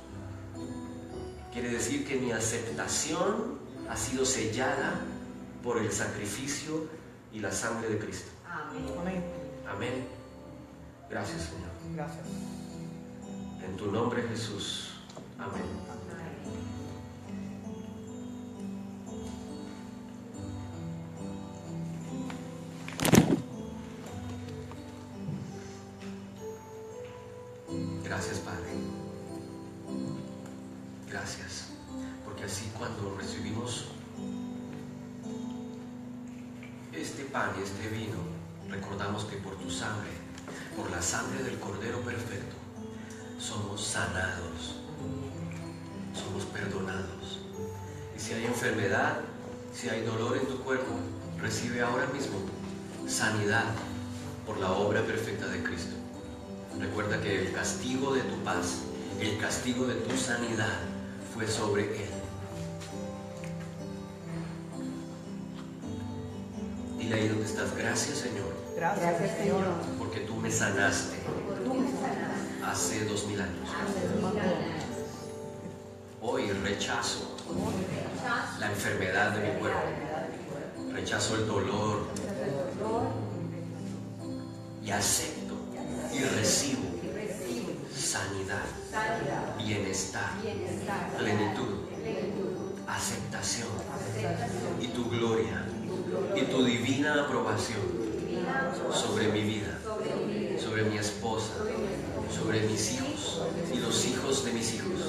[SPEAKER 2] Quiere decir que mi aceptación ha sido sellada por el sacrificio y la sangre de Cristo.
[SPEAKER 3] Amén.
[SPEAKER 2] Amén. Gracias, Señor.
[SPEAKER 4] Gracias.
[SPEAKER 2] En tu nombre, Jesús. Amén. Gracias, Padre. Gracias. Porque así cuando recibimos este pan y este vino, recordamos que por tu sangre, por la sangre del Cordero perfecto, somos sanados, somos perdonados. Y si hay enfermedad, si hay dolor en tu cuerpo, recibe ahora mismo sanidad por la obra perfecta de Cristo. Recuerda que el castigo de tu paz, el castigo de tu sanidad fue sobre Él. Dile ahí donde estás: gracias, Señor,
[SPEAKER 3] Gracias, Señor.
[SPEAKER 2] porque tú me sanaste hace 2000 años. Hoy rechazo la enfermedad de mi cuerpo, rechazo el dolor y acepto y recibo sanidad, bienestar, plenitud, aceptación y tu gloria y tu divina aprobación sobre mi vida, sobre mi esposa, sobre mis hijos y los hijos de mis hijos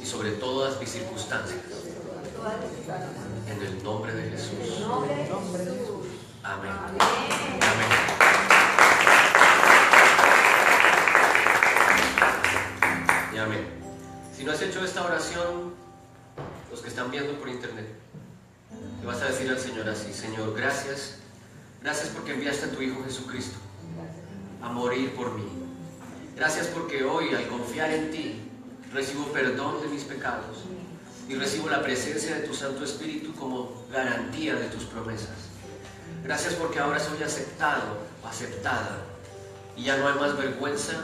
[SPEAKER 2] y sobre todas mis circunstancias. En el nombre de Jesús. Amén. Amén. Y amén. Si no has hecho esta oración, los que están viendo por internet, le vas a decir al Señor así: Señor, gracias. Gracias porque enviaste a tu Hijo Jesucristo a morir por mí. Gracias porque hoy, al confiar en ti, recibo perdón de mis pecados y recibo la presencia de tu Santo Espíritu como garantía de tus promesas. Gracias porque ahora soy aceptado, aceptada, y ya no hay más vergüenza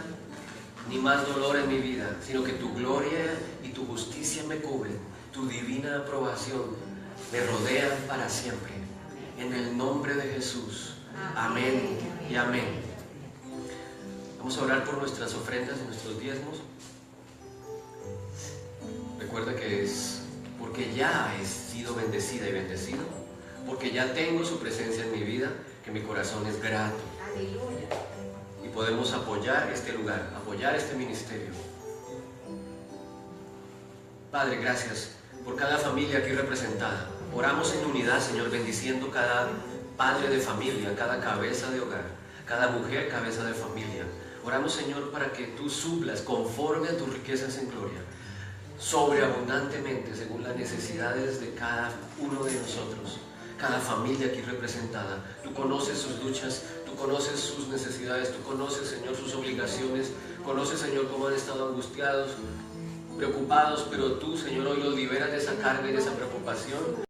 [SPEAKER 2] ni más dolor en mi vida, sino que tu gloria y tu justicia me cubren, tu divina aprobación me rodean para siempre. En el nombre de Jesús. Amén y amén. Vamos a orar por nuestras ofrendas y nuestros diezmos. Recuerda que es porque ya he sido bendecida y bendecido, porque ya tengo su presencia en mi vida, que mi corazón es grato.
[SPEAKER 3] Aleluya.
[SPEAKER 2] Y podemos apoyar este lugar, apoyar este ministerio. Padre, gracias por cada familia aquí representada. Oramos en unidad, Señor, bendiciendo cada padre de familia, cada cabeza de hogar, cada mujer cabeza de familia. Oramos, Señor, para que tú suplas conforme a tus riquezas en gloria, sobreabundantemente, según las necesidades de cada uno de nosotros, cada familia aquí representada. Tú conoces sus luchas, tú conoces sus necesidades, tú conoces, Señor, sus obligaciones, conoces, Señor, cómo han estado angustiados, preocupados, pero tú, Señor, hoy los liberas de esa carga y de esa preocupación